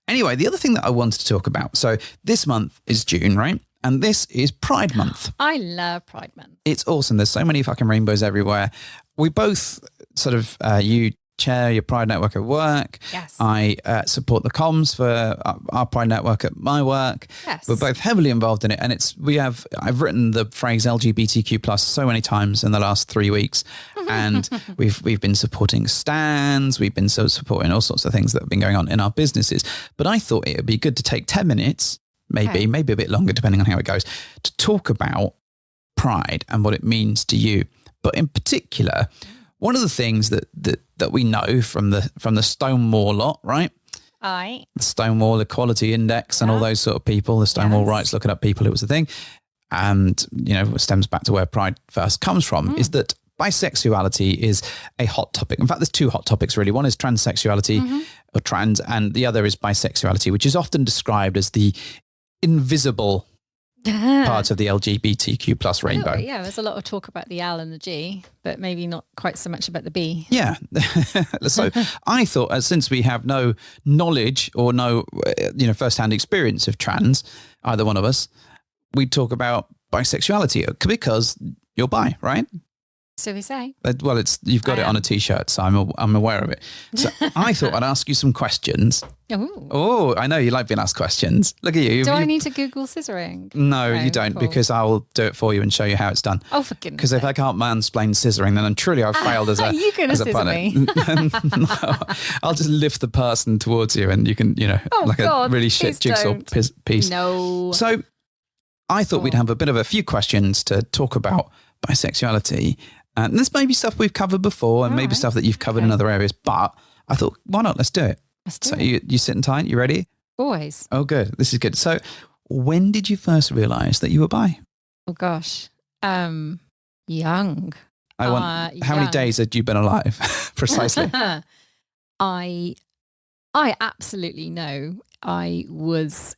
Anyway, the other thing that I wanted to talk about. So this month is June, right? And this is Pride Month. I love Pride Month. It's awesome. There's so many fucking rainbows everywhere. We both sort of, you chair your Pride Network at work. Yes. I support the comms for our Pride Network at my work. Yes. We're both heavily involved in it. And I've written the phrase LGBTQ plus so many times in the last 3 weeks. And we've been supporting stands. We've been supporting all sorts of things that have been going on in our businesses. But I thought it would be good to take 10 minutes, maybe a bit longer, depending on how it goes, to talk about Pride and what it means to you. But in particular, one of the things that we know from the Stonewall lot, right? Aye. The Stonewall Equality Index and all those sort of people, the Stonewall rights looking up people, it was a thing. And, it stems back to where Pride first comes from, is that bisexuality is a hot topic. In fact, there's 2 hot topics, really. One is transsexuality or trans, and the other is bisexuality, which is often described as the invisible part of the LGBTQ plus rainbow. Yeah, there's a lot of talk about the L and the G, but maybe not quite so much about the B. Yeah. So I thought, since we have no knowledge or no, first-hand experience of trans, either one of us, we'd talk about bisexuality because you're bi, right? So we say. Well, you've got it on a T-shirt, so I'm aware of it. So I thought I'd ask you some questions. Ooh. Oh, I know you like being asked questions. Look at you. Do I need to Google scissoring? No, you don't, because I will do it for you and show you how it's done. Oh, for goodness' Because if I can't mansplain scissoring, then I've failed as a. Are you going to scissor me? No, I'll just lift the person towards you, and you can, a really shit jigsaw piece. No. So I thought we'd have a bit of a few questions to talk about bisexuality. And this may be stuff we've covered before and maybe stuff that you've covered in other areas, but I thought, why not? Let's do it. So you sitting tight? You ready? Always. Oh, good. This is good. So when did you first realise that you were bi? Oh, gosh. Young. How many days had you been alive? Precisely. I absolutely know. I was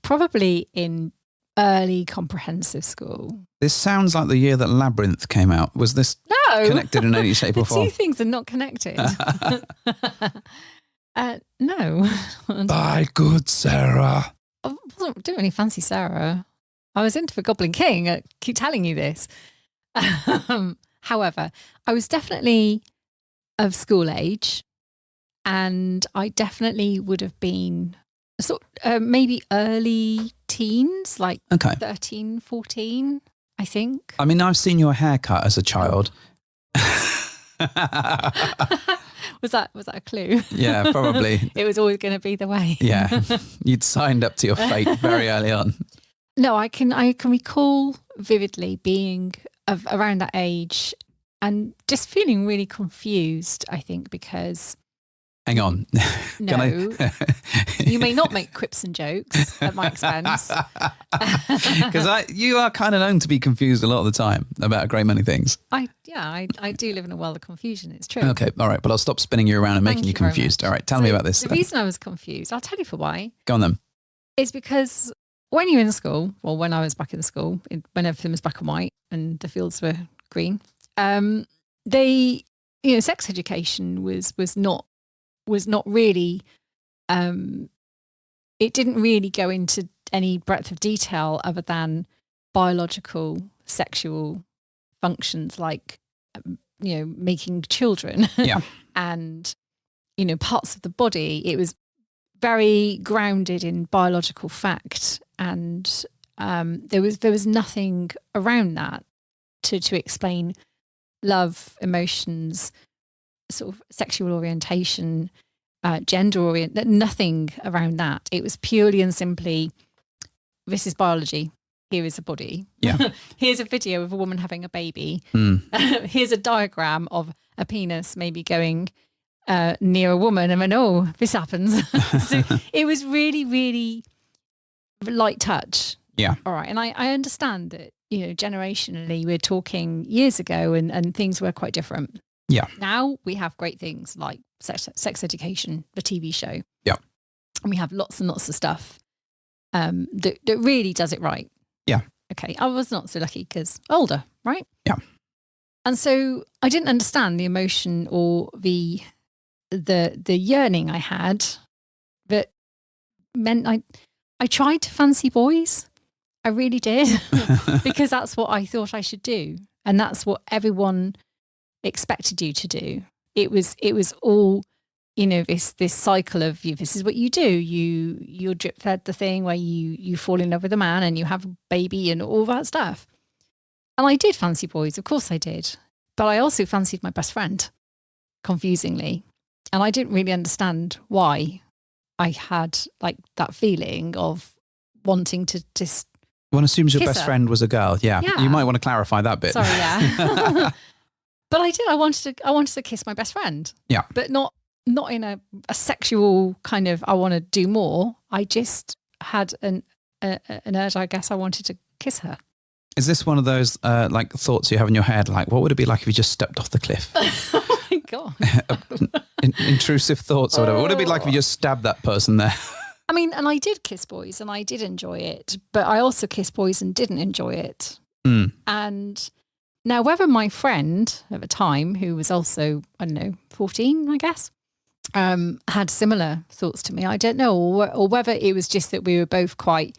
probably in early comprehensive school. This sounds like the year that Labyrinth came out. Was this connected in any shape or form? The 2 things are not connected. No. Bye, good Sarah. I wasn't doing any fancy Sarah. I was into the Goblin King. I keep telling you this. However, I was definitely of school age, and I definitely would have been maybe early teens, like 13, 14, I think. I mean, I've seen your haircut as a child. Was that a clue? Yeah, probably. It was always going to be the way. Yeah, you'd signed up to your fate very early on. No, I can recall vividly being around that age and just feeling really confused, I think, because Hang on. No. You may not make quips and jokes at my expense. Because you are kind of known to be confused a lot of the time about a great many things. I do live in a world of confusion. It's true. Okay, all right. But I'll stop spinning you around and making you confused. All right, tell me about this. The reason I was confused, I'll tell you for why. Go on then. Is because when you're in school, or when I was back in school, when everything was black and white and the fields were green, sex education was not really, it didn't really go into any breadth of detail other than biological sexual functions like, making children and, parts of the body. It was very grounded in biological fact. And there was nothing around that to explain love, emotions, sort of sexual orientation, gender nothing around that. It was purely and simply, this is biology. Here is a body. Yeah. Here's a video of a woman having a baby. Here's a diagram of a penis maybe going near a woman. And then, this happens. So it was really, really light touch. Yeah. All right. And I understand that, generationally, we're talking years ago and things were quite different. Yeah. Now we have great things like sex education, the TV show. Yeah. And we have lots and lots of stuff that really does it right. Yeah. Okay. I was not so lucky because older, right? Yeah. And so I didn't understand the emotion or the yearning I had that meant I tried to fancy boys. I really did because that's what I thought I should do. And that's what everyone expected you to do. It was all, this cycle of this is what you do. You're drip fed the thing where you fall in love with a man and you have a baby and all that stuff. And I did fancy boys, of course I did. But I also fancied my best friend, confusingly. And I didn't really understand why I had like that feeling of wanting to just one assumes your best friend was a girl. Yeah. You might want to clarify that bit. Sorry, yeah. But I did. I wanted to kiss my best friend. Yeah. But not in a sexual kind of, I want to do more. I just had an urge, I guess I wanted to kiss her. Is this one of those like thoughts you have in your head? Like, what would it be like if you just stepped off the cliff? Oh my God. Intrusive thoughts or whatever. What would it be like if you just stabbed that person there? I mean, and I did kiss boys and I did enjoy it, but I also kissed boys and didn't enjoy it. And now whether my friend at the time, who was also, 14, I guess, had similar thoughts to me, I don't know, or whether it was just that we were both quite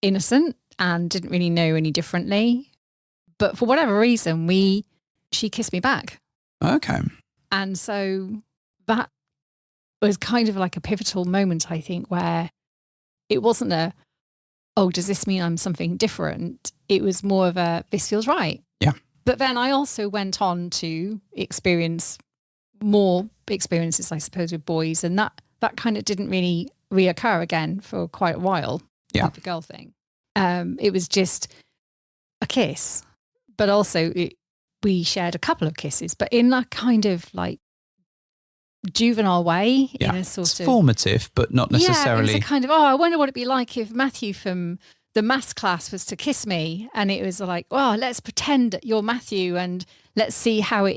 innocent and didn't really know any differently. But for whatever reason, she kissed me back. Okay. And so that was kind of like a pivotal moment, I think, where it wasn't does this mean I'm something different? It was more of this feels right. Yeah. But then I also went on to experience more experiences, I suppose, with boys. And that kind of didn't really reoccur again for quite a while. Yeah. The girl thing. It was just a kiss. But also we shared a couple of kisses, but in that kind of like juvenile way. Yeah. In a sort it's of formative, but not necessarily. Yeah, it was a kind of, I wonder what it'd be like if Matthew from the maths class was to kiss me. And it was like, let's pretend that you're Matthew and let's see how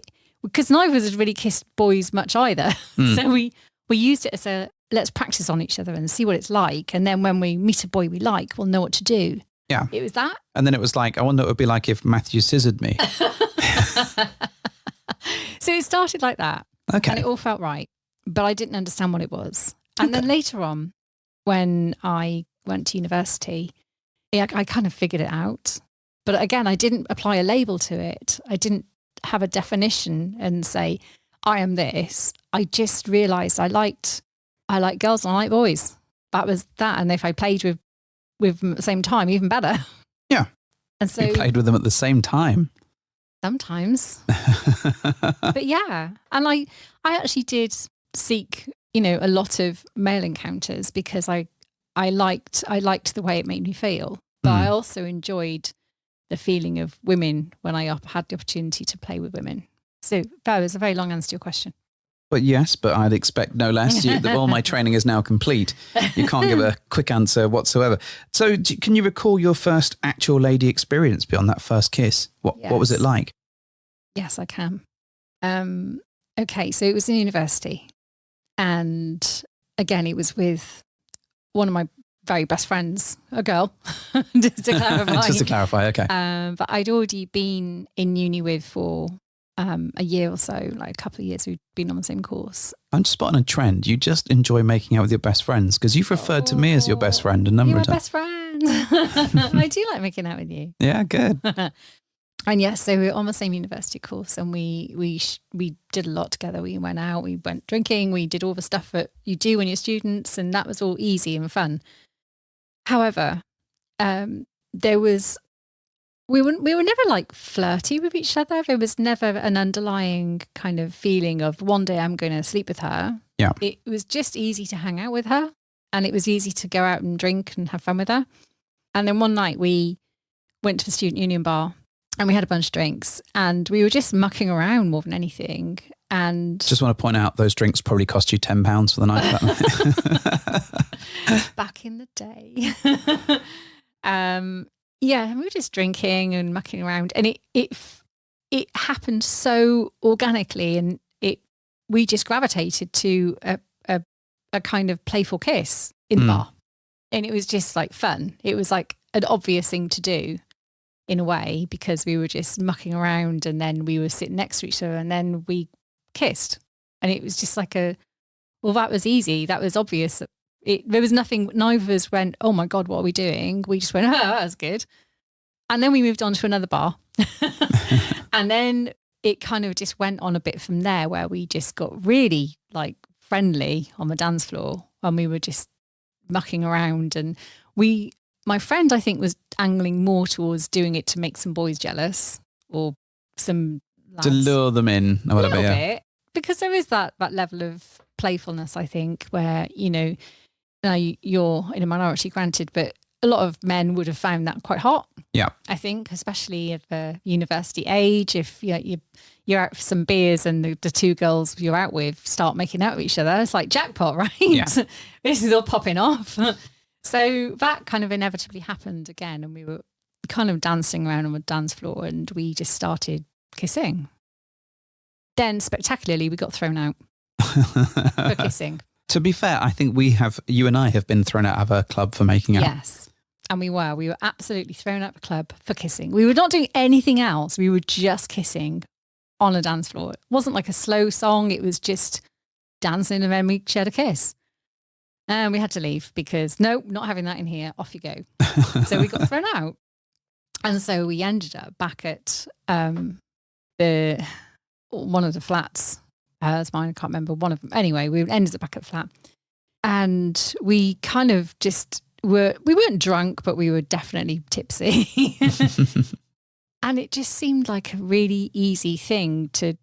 because neither of us had really kissed boys much either. So we used it as let's practice on each other and see what it's like. And then when we meet a boy we like, we'll know what to do. Yeah. It was that. And then it was like, I wonder what it would be like if Matthew scissored me. So it started like that. Okay. And it all felt right. But I didn't understand what it was. And then later on, when I went to university, I kind of figured it out. But again, I didn't apply a label to it. I didn't have a definition and say, I am this. I just realised I liked girls and I like boys. That was that. And if I played with them at the same time, even better. Yeah. And so you played with them at the same time. Sometimes. But yeah. And I actually did seek, a lot of male encounters because I liked the way it made me feel. But I also enjoyed the feeling of women when I had the opportunity to play with women. So that was a very long answer to your question. But yes, but I'd expect no less. All my training is now complete. You can't give a quick answer whatsoever. So can you recall your first actual lady experience beyond that first kiss? What was it like? Yes, I can. Okay, so it was in university. And again, it was with one of my very best friends, a girl, just to clarify. Just to clarify, okay. But I'd already been in uni with for a year or so, like a couple of years. We'd been on the same course. I'm just spotting a trend. You just enjoy making out with your best friends, because you've referred to me as your best friend a number of times. You're my best friend. I do like making out with you. Yeah, good. And yes, so we were on the same university course, and we did a lot together. We went out, we went drinking, we did all the stuff that you do when you're students, and that was all easy and fun. However, we were never like flirty with each other. There was never an underlying kind of feeling of one day I'm going to sleep with her. Yeah. It was just easy to hang out with her, and it was easy to go out and drink and have fun with her. And then one night we went to the student union bar and we had a bunch of drinks, and we were just mucking around more than anything. And just want to point out those drinks probably cost you £10 for the night. Back in the day. Yeah, and we were just drinking and mucking around, and it happened so organically, and we just gravitated to a kind of playful kiss in the bar, and it was just like fun. It was like an obvious thing to do in a way, because we were just mucking around, and then we were sitting next to each other, and then we kissed, and it was just like that was easy, that was obvious. There was nothing, neither of us went, oh my God, what are we doing? We just went, oh, that was good. And then we moved on to another bar. And then it kind of just went on a bit from there, where we just got really like friendly on the dance floor, and we were just mucking around. And my friend, I think, was angling more towards doing it to make some boys jealous, or some lads. To lure them in or whatever, a little bit, because there is that level of playfulness, I think, where, now you're in a minority, granted, but a lot of men would have found that quite hot. Yeah. I think, especially at the university age, if you're out for some beers and the two girls you're out with start making out with each other, it's like jackpot, right? Yeah. This is all popping off. So that kind of inevitably happened again, and we were kind of dancing around on the dance floor, and we just started kissing. Then spectacularly, we got thrown out for kissing. To be fair, I think you and I have been thrown out of a club for making out. Yes. And we were absolutely thrown out of the club for kissing. We were not doing anything else. We were just kissing on a dance floor. It wasn't like a slow song. It was just dancing, and then we shared a kiss. And we had to leave because, no, not having that in here. Off you go. So we got thrown out. And so we ended up back at one of the flats. As mine, I can't remember one of them. Anyway, we ended up back at the flat, and we kind of just we weren't drunk, but we were definitely tipsy. And it just seemed like a really easy thing to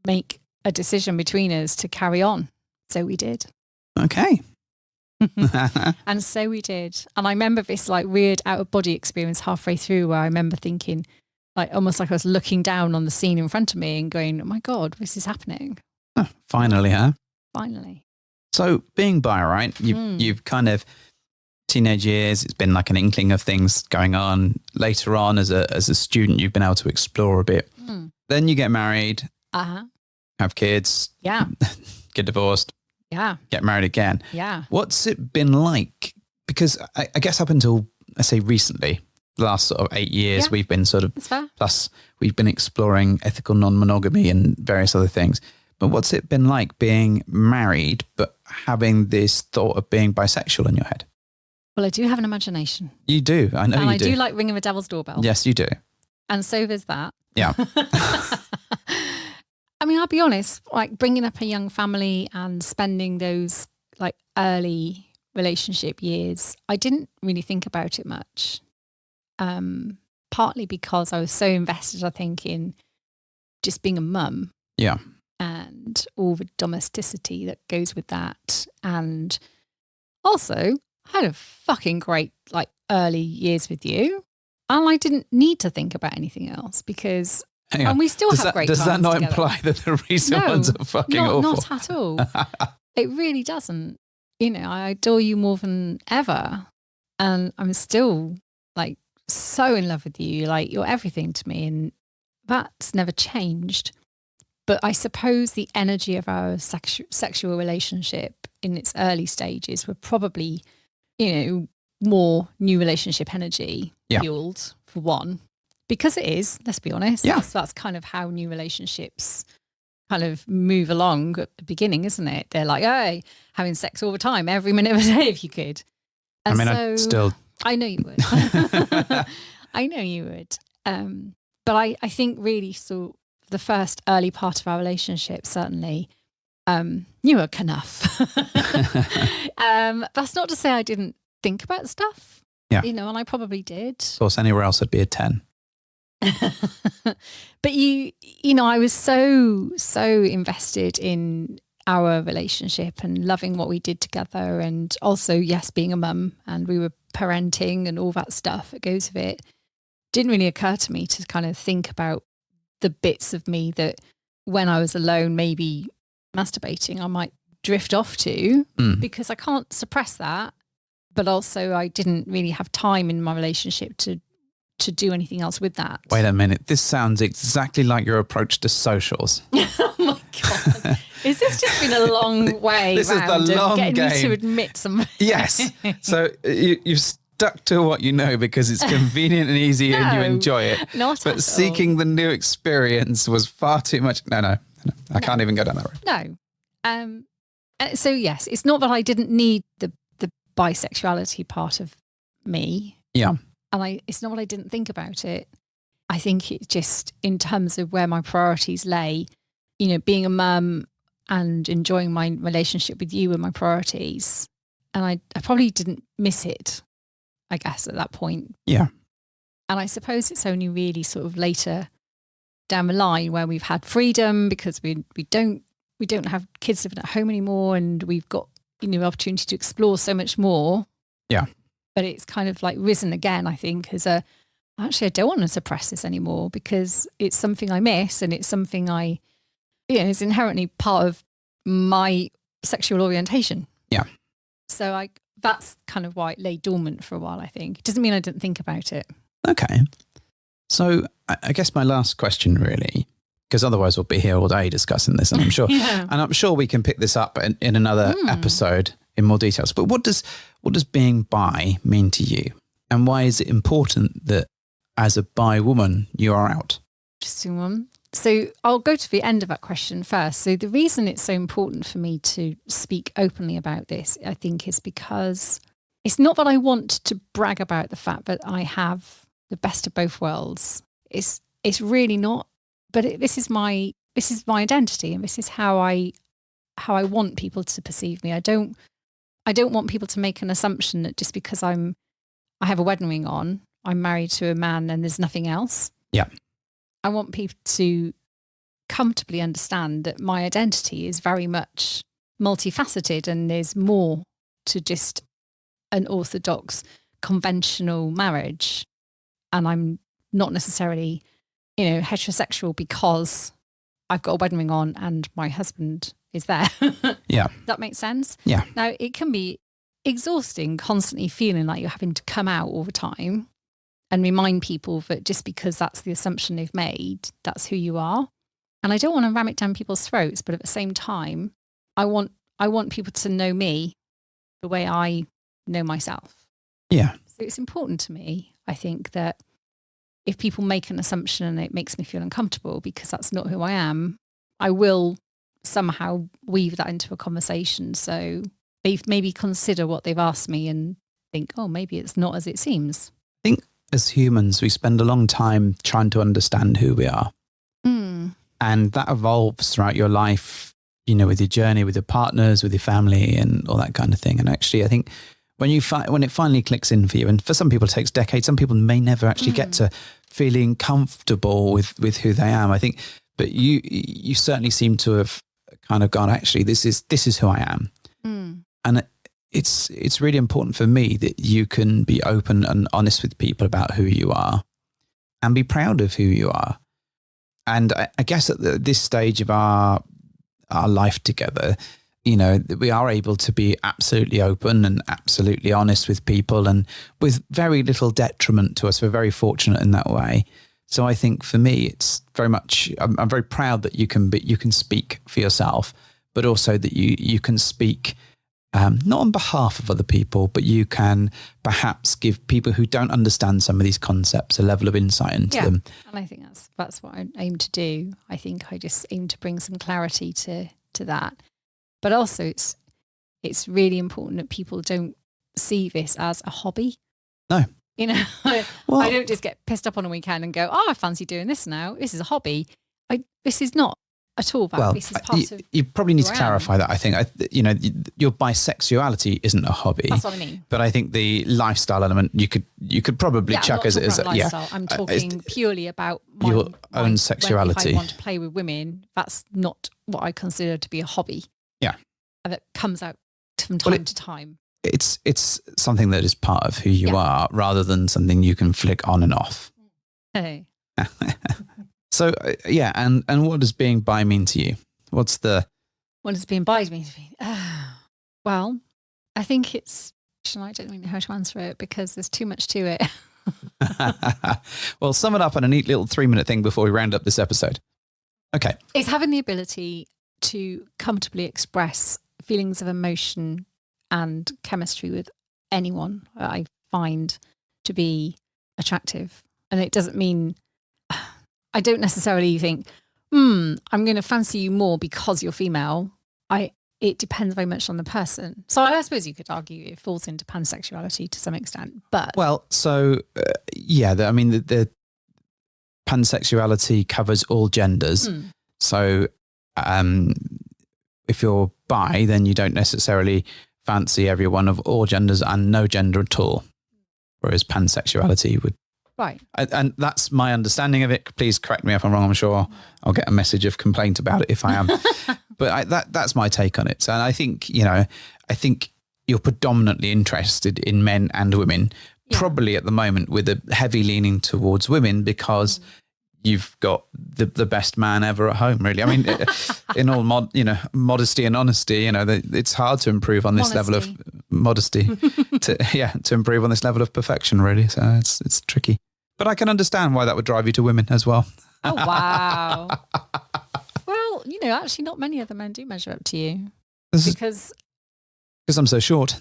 make a decision between us to carry on. So we did. Okay. And so we did. And I remember this like weird out of body experience halfway through, where I remember thinking, like almost like I was looking down on the scene in front of me and going, oh my God, this is happening. Oh, finally, huh? Finally. So being bi, right? You've kind of teenage years, it's been like an inkling of things going on. Later on as a student, you've been able to explore a bit. Then you get married, have kids, get divorced, get married again. Yeah. What's it been like? Because I guess up until, I say recently, the last sort of 8 years, we've been plus we've been exploring ethical non-monogamy and various other things. But what's it been like being married, but having this thought of being bisexual in your head? Well, I do have an imagination. You do. I know you do. And I do like ringing the devil's doorbell. Yes, you do. And so there's that. Yeah. I mean, I'll be honest, like bringing up a young family and spending those like early relationship years, I didn't really think about it much. Partly because I was so invested, I think, in just being a mum. Yeah. And all the domesticity that goes with that. And also, I had a fucking great like early years with you. And I didn't need to think about anything else because And we still have great times Does that not together. imply that the recent ones are fucking awful? Not at all. It really doesn't. You know, I adore you more than ever. And I'm still like so in love with you. Like you're everything to me. And that's never changed. But I suppose the energy of our sexual relationship in its early stages were probably, you know, more new relationship energy fueled, for one. Because it is, let's be honest. Yeah. That's kind of how new relationships kind of move along at the beginning, isn't it? They're like, hey, having sex all the time, every minute of the day if you could. And I know you would. I know you would. But I think really so the first early part of our relationship, certainly, you were enough. That's not to say I didn't think about stuff. Yeah. You know, and I probably did. Of course, anywhere else would be a 10. But you know, I was so invested in our relationship and loving what we did together, and also, yes, being a mum, and we were parenting and all that stuff that goes with it. Didn't really occur to me to kind of think about the bits of me that when I was alone, maybe masturbating, I might drift off to, because I can't suppress that. But also I didn't really have time in my relationship to do anything else with that. Wait a minute. This sounds exactly like your approach to socials. Oh my God. Is this just been a long way this round is the long getting game. me to admit something? Yes. So you've stuck to what you know because it's convenient and easy and you enjoy it. Not but seeking the new experience was far too much. No. I can't even go down that road. No. So yes, it's not that I didn't need the bisexuality part of me. Yeah. And it's not that I didn't think about it. I think it just, in terms of where my priorities lay, you know, being a mum and enjoying my relationship with you were my priorities. And I probably didn't miss it, I guess, at that point. Yeah. And I suppose it's only really sort of later down the line where we've had freedom, because we don't have kids living at home anymore, and we've got, you know, opportunity to explore so much more. Yeah. But it's kind of like risen again, I think, as actually I don't want to suppress this anymore, because it's something I miss, and it's something it's inherently part of my sexual orientation. Yeah. So that's kind of why it lay dormant for a while, I think. It doesn't mean I didn't think about it. Okay. So I guess my last question, really, because otherwise we'll be here all day discussing this, and I'm sure, and I'm sure we can pick this up in another episode in more details. But what does being bi mean to you, and why is it important that as a bi woman you are out? Interesting one. So I'll go to the end of that question first. So the reason it's so important for me to speak openly about this, I think, is because it's not that I want to brag about the fact that I have the best of both worlds. It's really not. But this is my identity, and this is how I want people to perceive me. I don't want people to make an assumption that just because I have a wedding ring on, I'm married to a man and there's nothing else. Yeah. I want people to comfortably understand that my identity is very much multifaceted, and there's more to just an orthodox conventional marriage. And I'm not necessarily, you know, heterosexual because I've got a wedding ring on and my husband is there. Yeah. That makes sense? Yeah. Now, it can be exhausting constantly feeling like you're having to come out all the time and remind people that just because that's the assumption they've made, that's who you are. And I don't want to ram it down people's throats, but at the same time, I want people to know me the way I know myself. Yeah. So it's important to me, I think, that if people make an assumption and it makes me feel uncomfortable because that's not who I am, I will somehow weave that into a conversation. So maybe consider what they've asked me and think, oh, maybe it's not as it seems. I think as humans, we spend a long time trying to understand who we are. And that evolves throughout your life, you know, with your journey, with your partners, with your family and all that kind of thing. And actually, I think when it finally clicks in for you, and for some people it takes decades, some people may never actually get to feeling comfortable with who they am, I think. But you certainly seem to have kind of gone, actually, this is who I am. And it's really important for me that you can be open and honest with people about who you are and be proud of who you are. And I guess at this stage of our life together, you know, we are able to be absolutely open and absolutely honest with people, and with very little detriment to us. We're very fortunate in that way. So I think for me, it's very much, I'm very proud that you can speak for yourself, but also that you can speak not on behalf of other people, but you can perhaps give people who don't understand some of these concepts a level of insight into them. And I think that's what I aim to do. I think I just aim to bring some clarity to that. But also it's really important that people don't see this as a hobby. No. You know, well, I don't just get pissed up on a weekend and go, oh, I fancy doing this now. This is a hobby. This is not at all that. This is part of you probably need to clarify that. I think, your bisexuality isn't a hobby. That's what I mean. But I think the lifestyle element, you could probably chuck as lifestyle. I'm talking purely about your own sexuality. If I want to play with women, that's not what I consider to be a hobby. Yeah. That comes out from time to time. It's something that is part of who you are, rather than something you can flick on and off. Hey. So, and what does being bi mean to you? What does being bi mean to me? Well, I think I don't really know how to answer it because there's too much to it. Well, sum it up in a neat little 3-minute thing before we round up this episode. Okay. It's having the ability to comfortably express feelings of emotion and chemistry with anyone that I find to be attractive. And it doesn't mean, I don't necessarily think, I'm going to fancy you more because you're female. It depends very much on the person. So I suppose you could argue it falls into pansexuality to some extent, but... Well, so, the pansexuality covers all genders. So if you're bi, then you don't necessarily fancy everyone of all genders and no gender at all, whereas pansexuality would. Right. And that's my understanding of it. Please correct me if I'm wrong. I'm sure I'll get a message of complaint about it if I am. But that's my take on it. And I think, you're predominantly interested in men and women, probably at the moment with a heavy leaning towards women because you've got the best man ever at home, really. I mean, in all modesty and honesty, it's hard to improve on this level of modesty to improve on this level of perfection, really. So it's tricky. But I can understand why that would drive you to women as well. Oh, wow. Well, actually not many other men do measure up to you because I'm so short.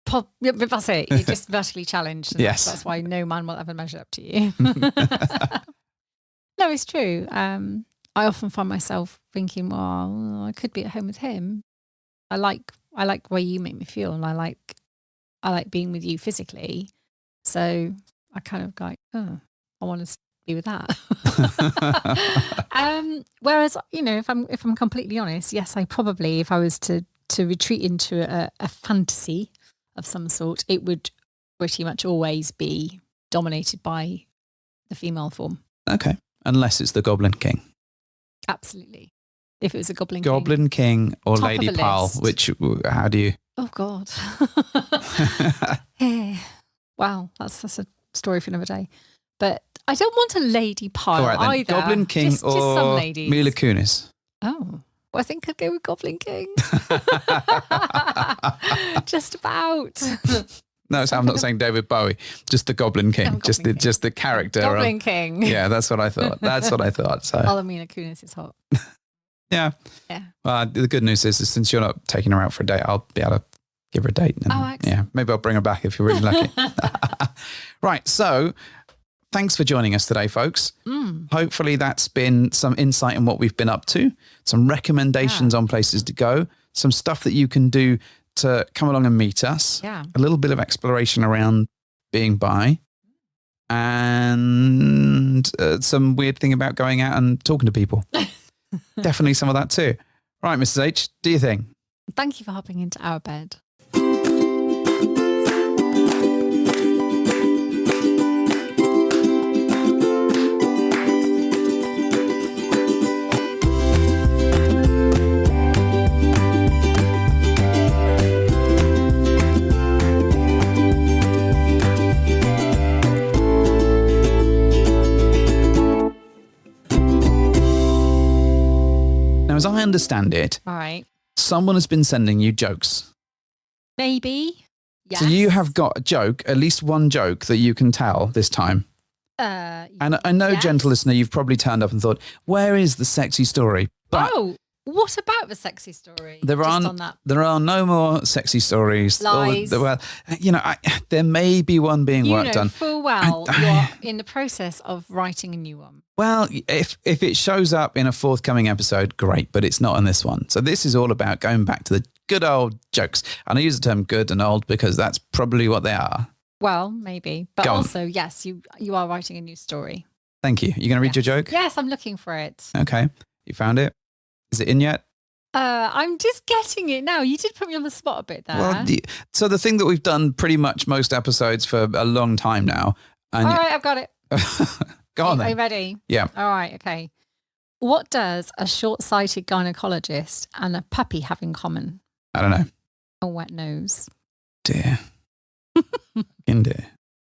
But that's it. You're just vertically challenged. And yes. That's why no man will ever measure up to you. No, it's true. I often find myself thinking, well, I could be at home with him. I like the way you make me feel, and I like being with you physically. So I kind of go, I want to be with that. Whereas, if I'm completely honest, yes, I probably, if I was to retreat into a fantasy of some sort, it would pretty much always be dominated by the female form. Okay. Unless it's the Goblin King. Absolutely. If it was a Goblin King or top Lady Pal, how do you... Oh, God. Wow, that's a story for another day. But I don't want a Lady Pal either. Goblin King just or some ladies. Mila Kunis? Oh, well, I think I'd go with Goblin King. Just about. No, so I'm not saying David Bowie, just the Goblin King, just the character. Goblin King. Yeah, that's what I thought. So. Oh, Mila Kunis is hot. Yeah. Well, the good news is since you're not taking her out for a date, I'll be able to give her a date. And, excellent. Maybe I'll bring her back if you're really lucky. Right. So thanks for joining us today, folks. Hopefully that's been some insight in what we've been up to, some recommendations on places to go, some stuff that you can do to come along and meet us. Yeah. A little bit of exploration around being bi, and some weird thing about going out and talking to people. Definitely some of that too. Right, Mrs. H, do your thing. Thank you for hopping into our bed. as I understand it, right, someone has been sending you jokes. Maybe. Yes. So you have got a joke, at least one joke that you can tell this time. And I know, gentle listener, you've probably turned up and thought, where is the sexy story? But what about the sexy story? There are no more sexy stories. Lies. There may be one being worked on. Full well you're in the process of writing a new one. Well, if it shows up in a forthcoming episode, great, but it's not in this one. So this is all about going back to the good old jokes. And I use the term good and old because that's probably what they are. Well, maybe. But also, yes, you are writing a new story. Thank you. You going to read your joke? Yes, I'm looking for it. Okay. You found it? Is it in yet? I'm just getting it now. You did put me on the spot a bit there. Well, so the thing that we've done pretty much most episodes for a long time now. And all right, I've got it. Go on then. Are you ready? Yeah. All right, okay. What does a short-sighted gynecologist and a puppy have in common? I don't know. A wet nose. Dear. In dear.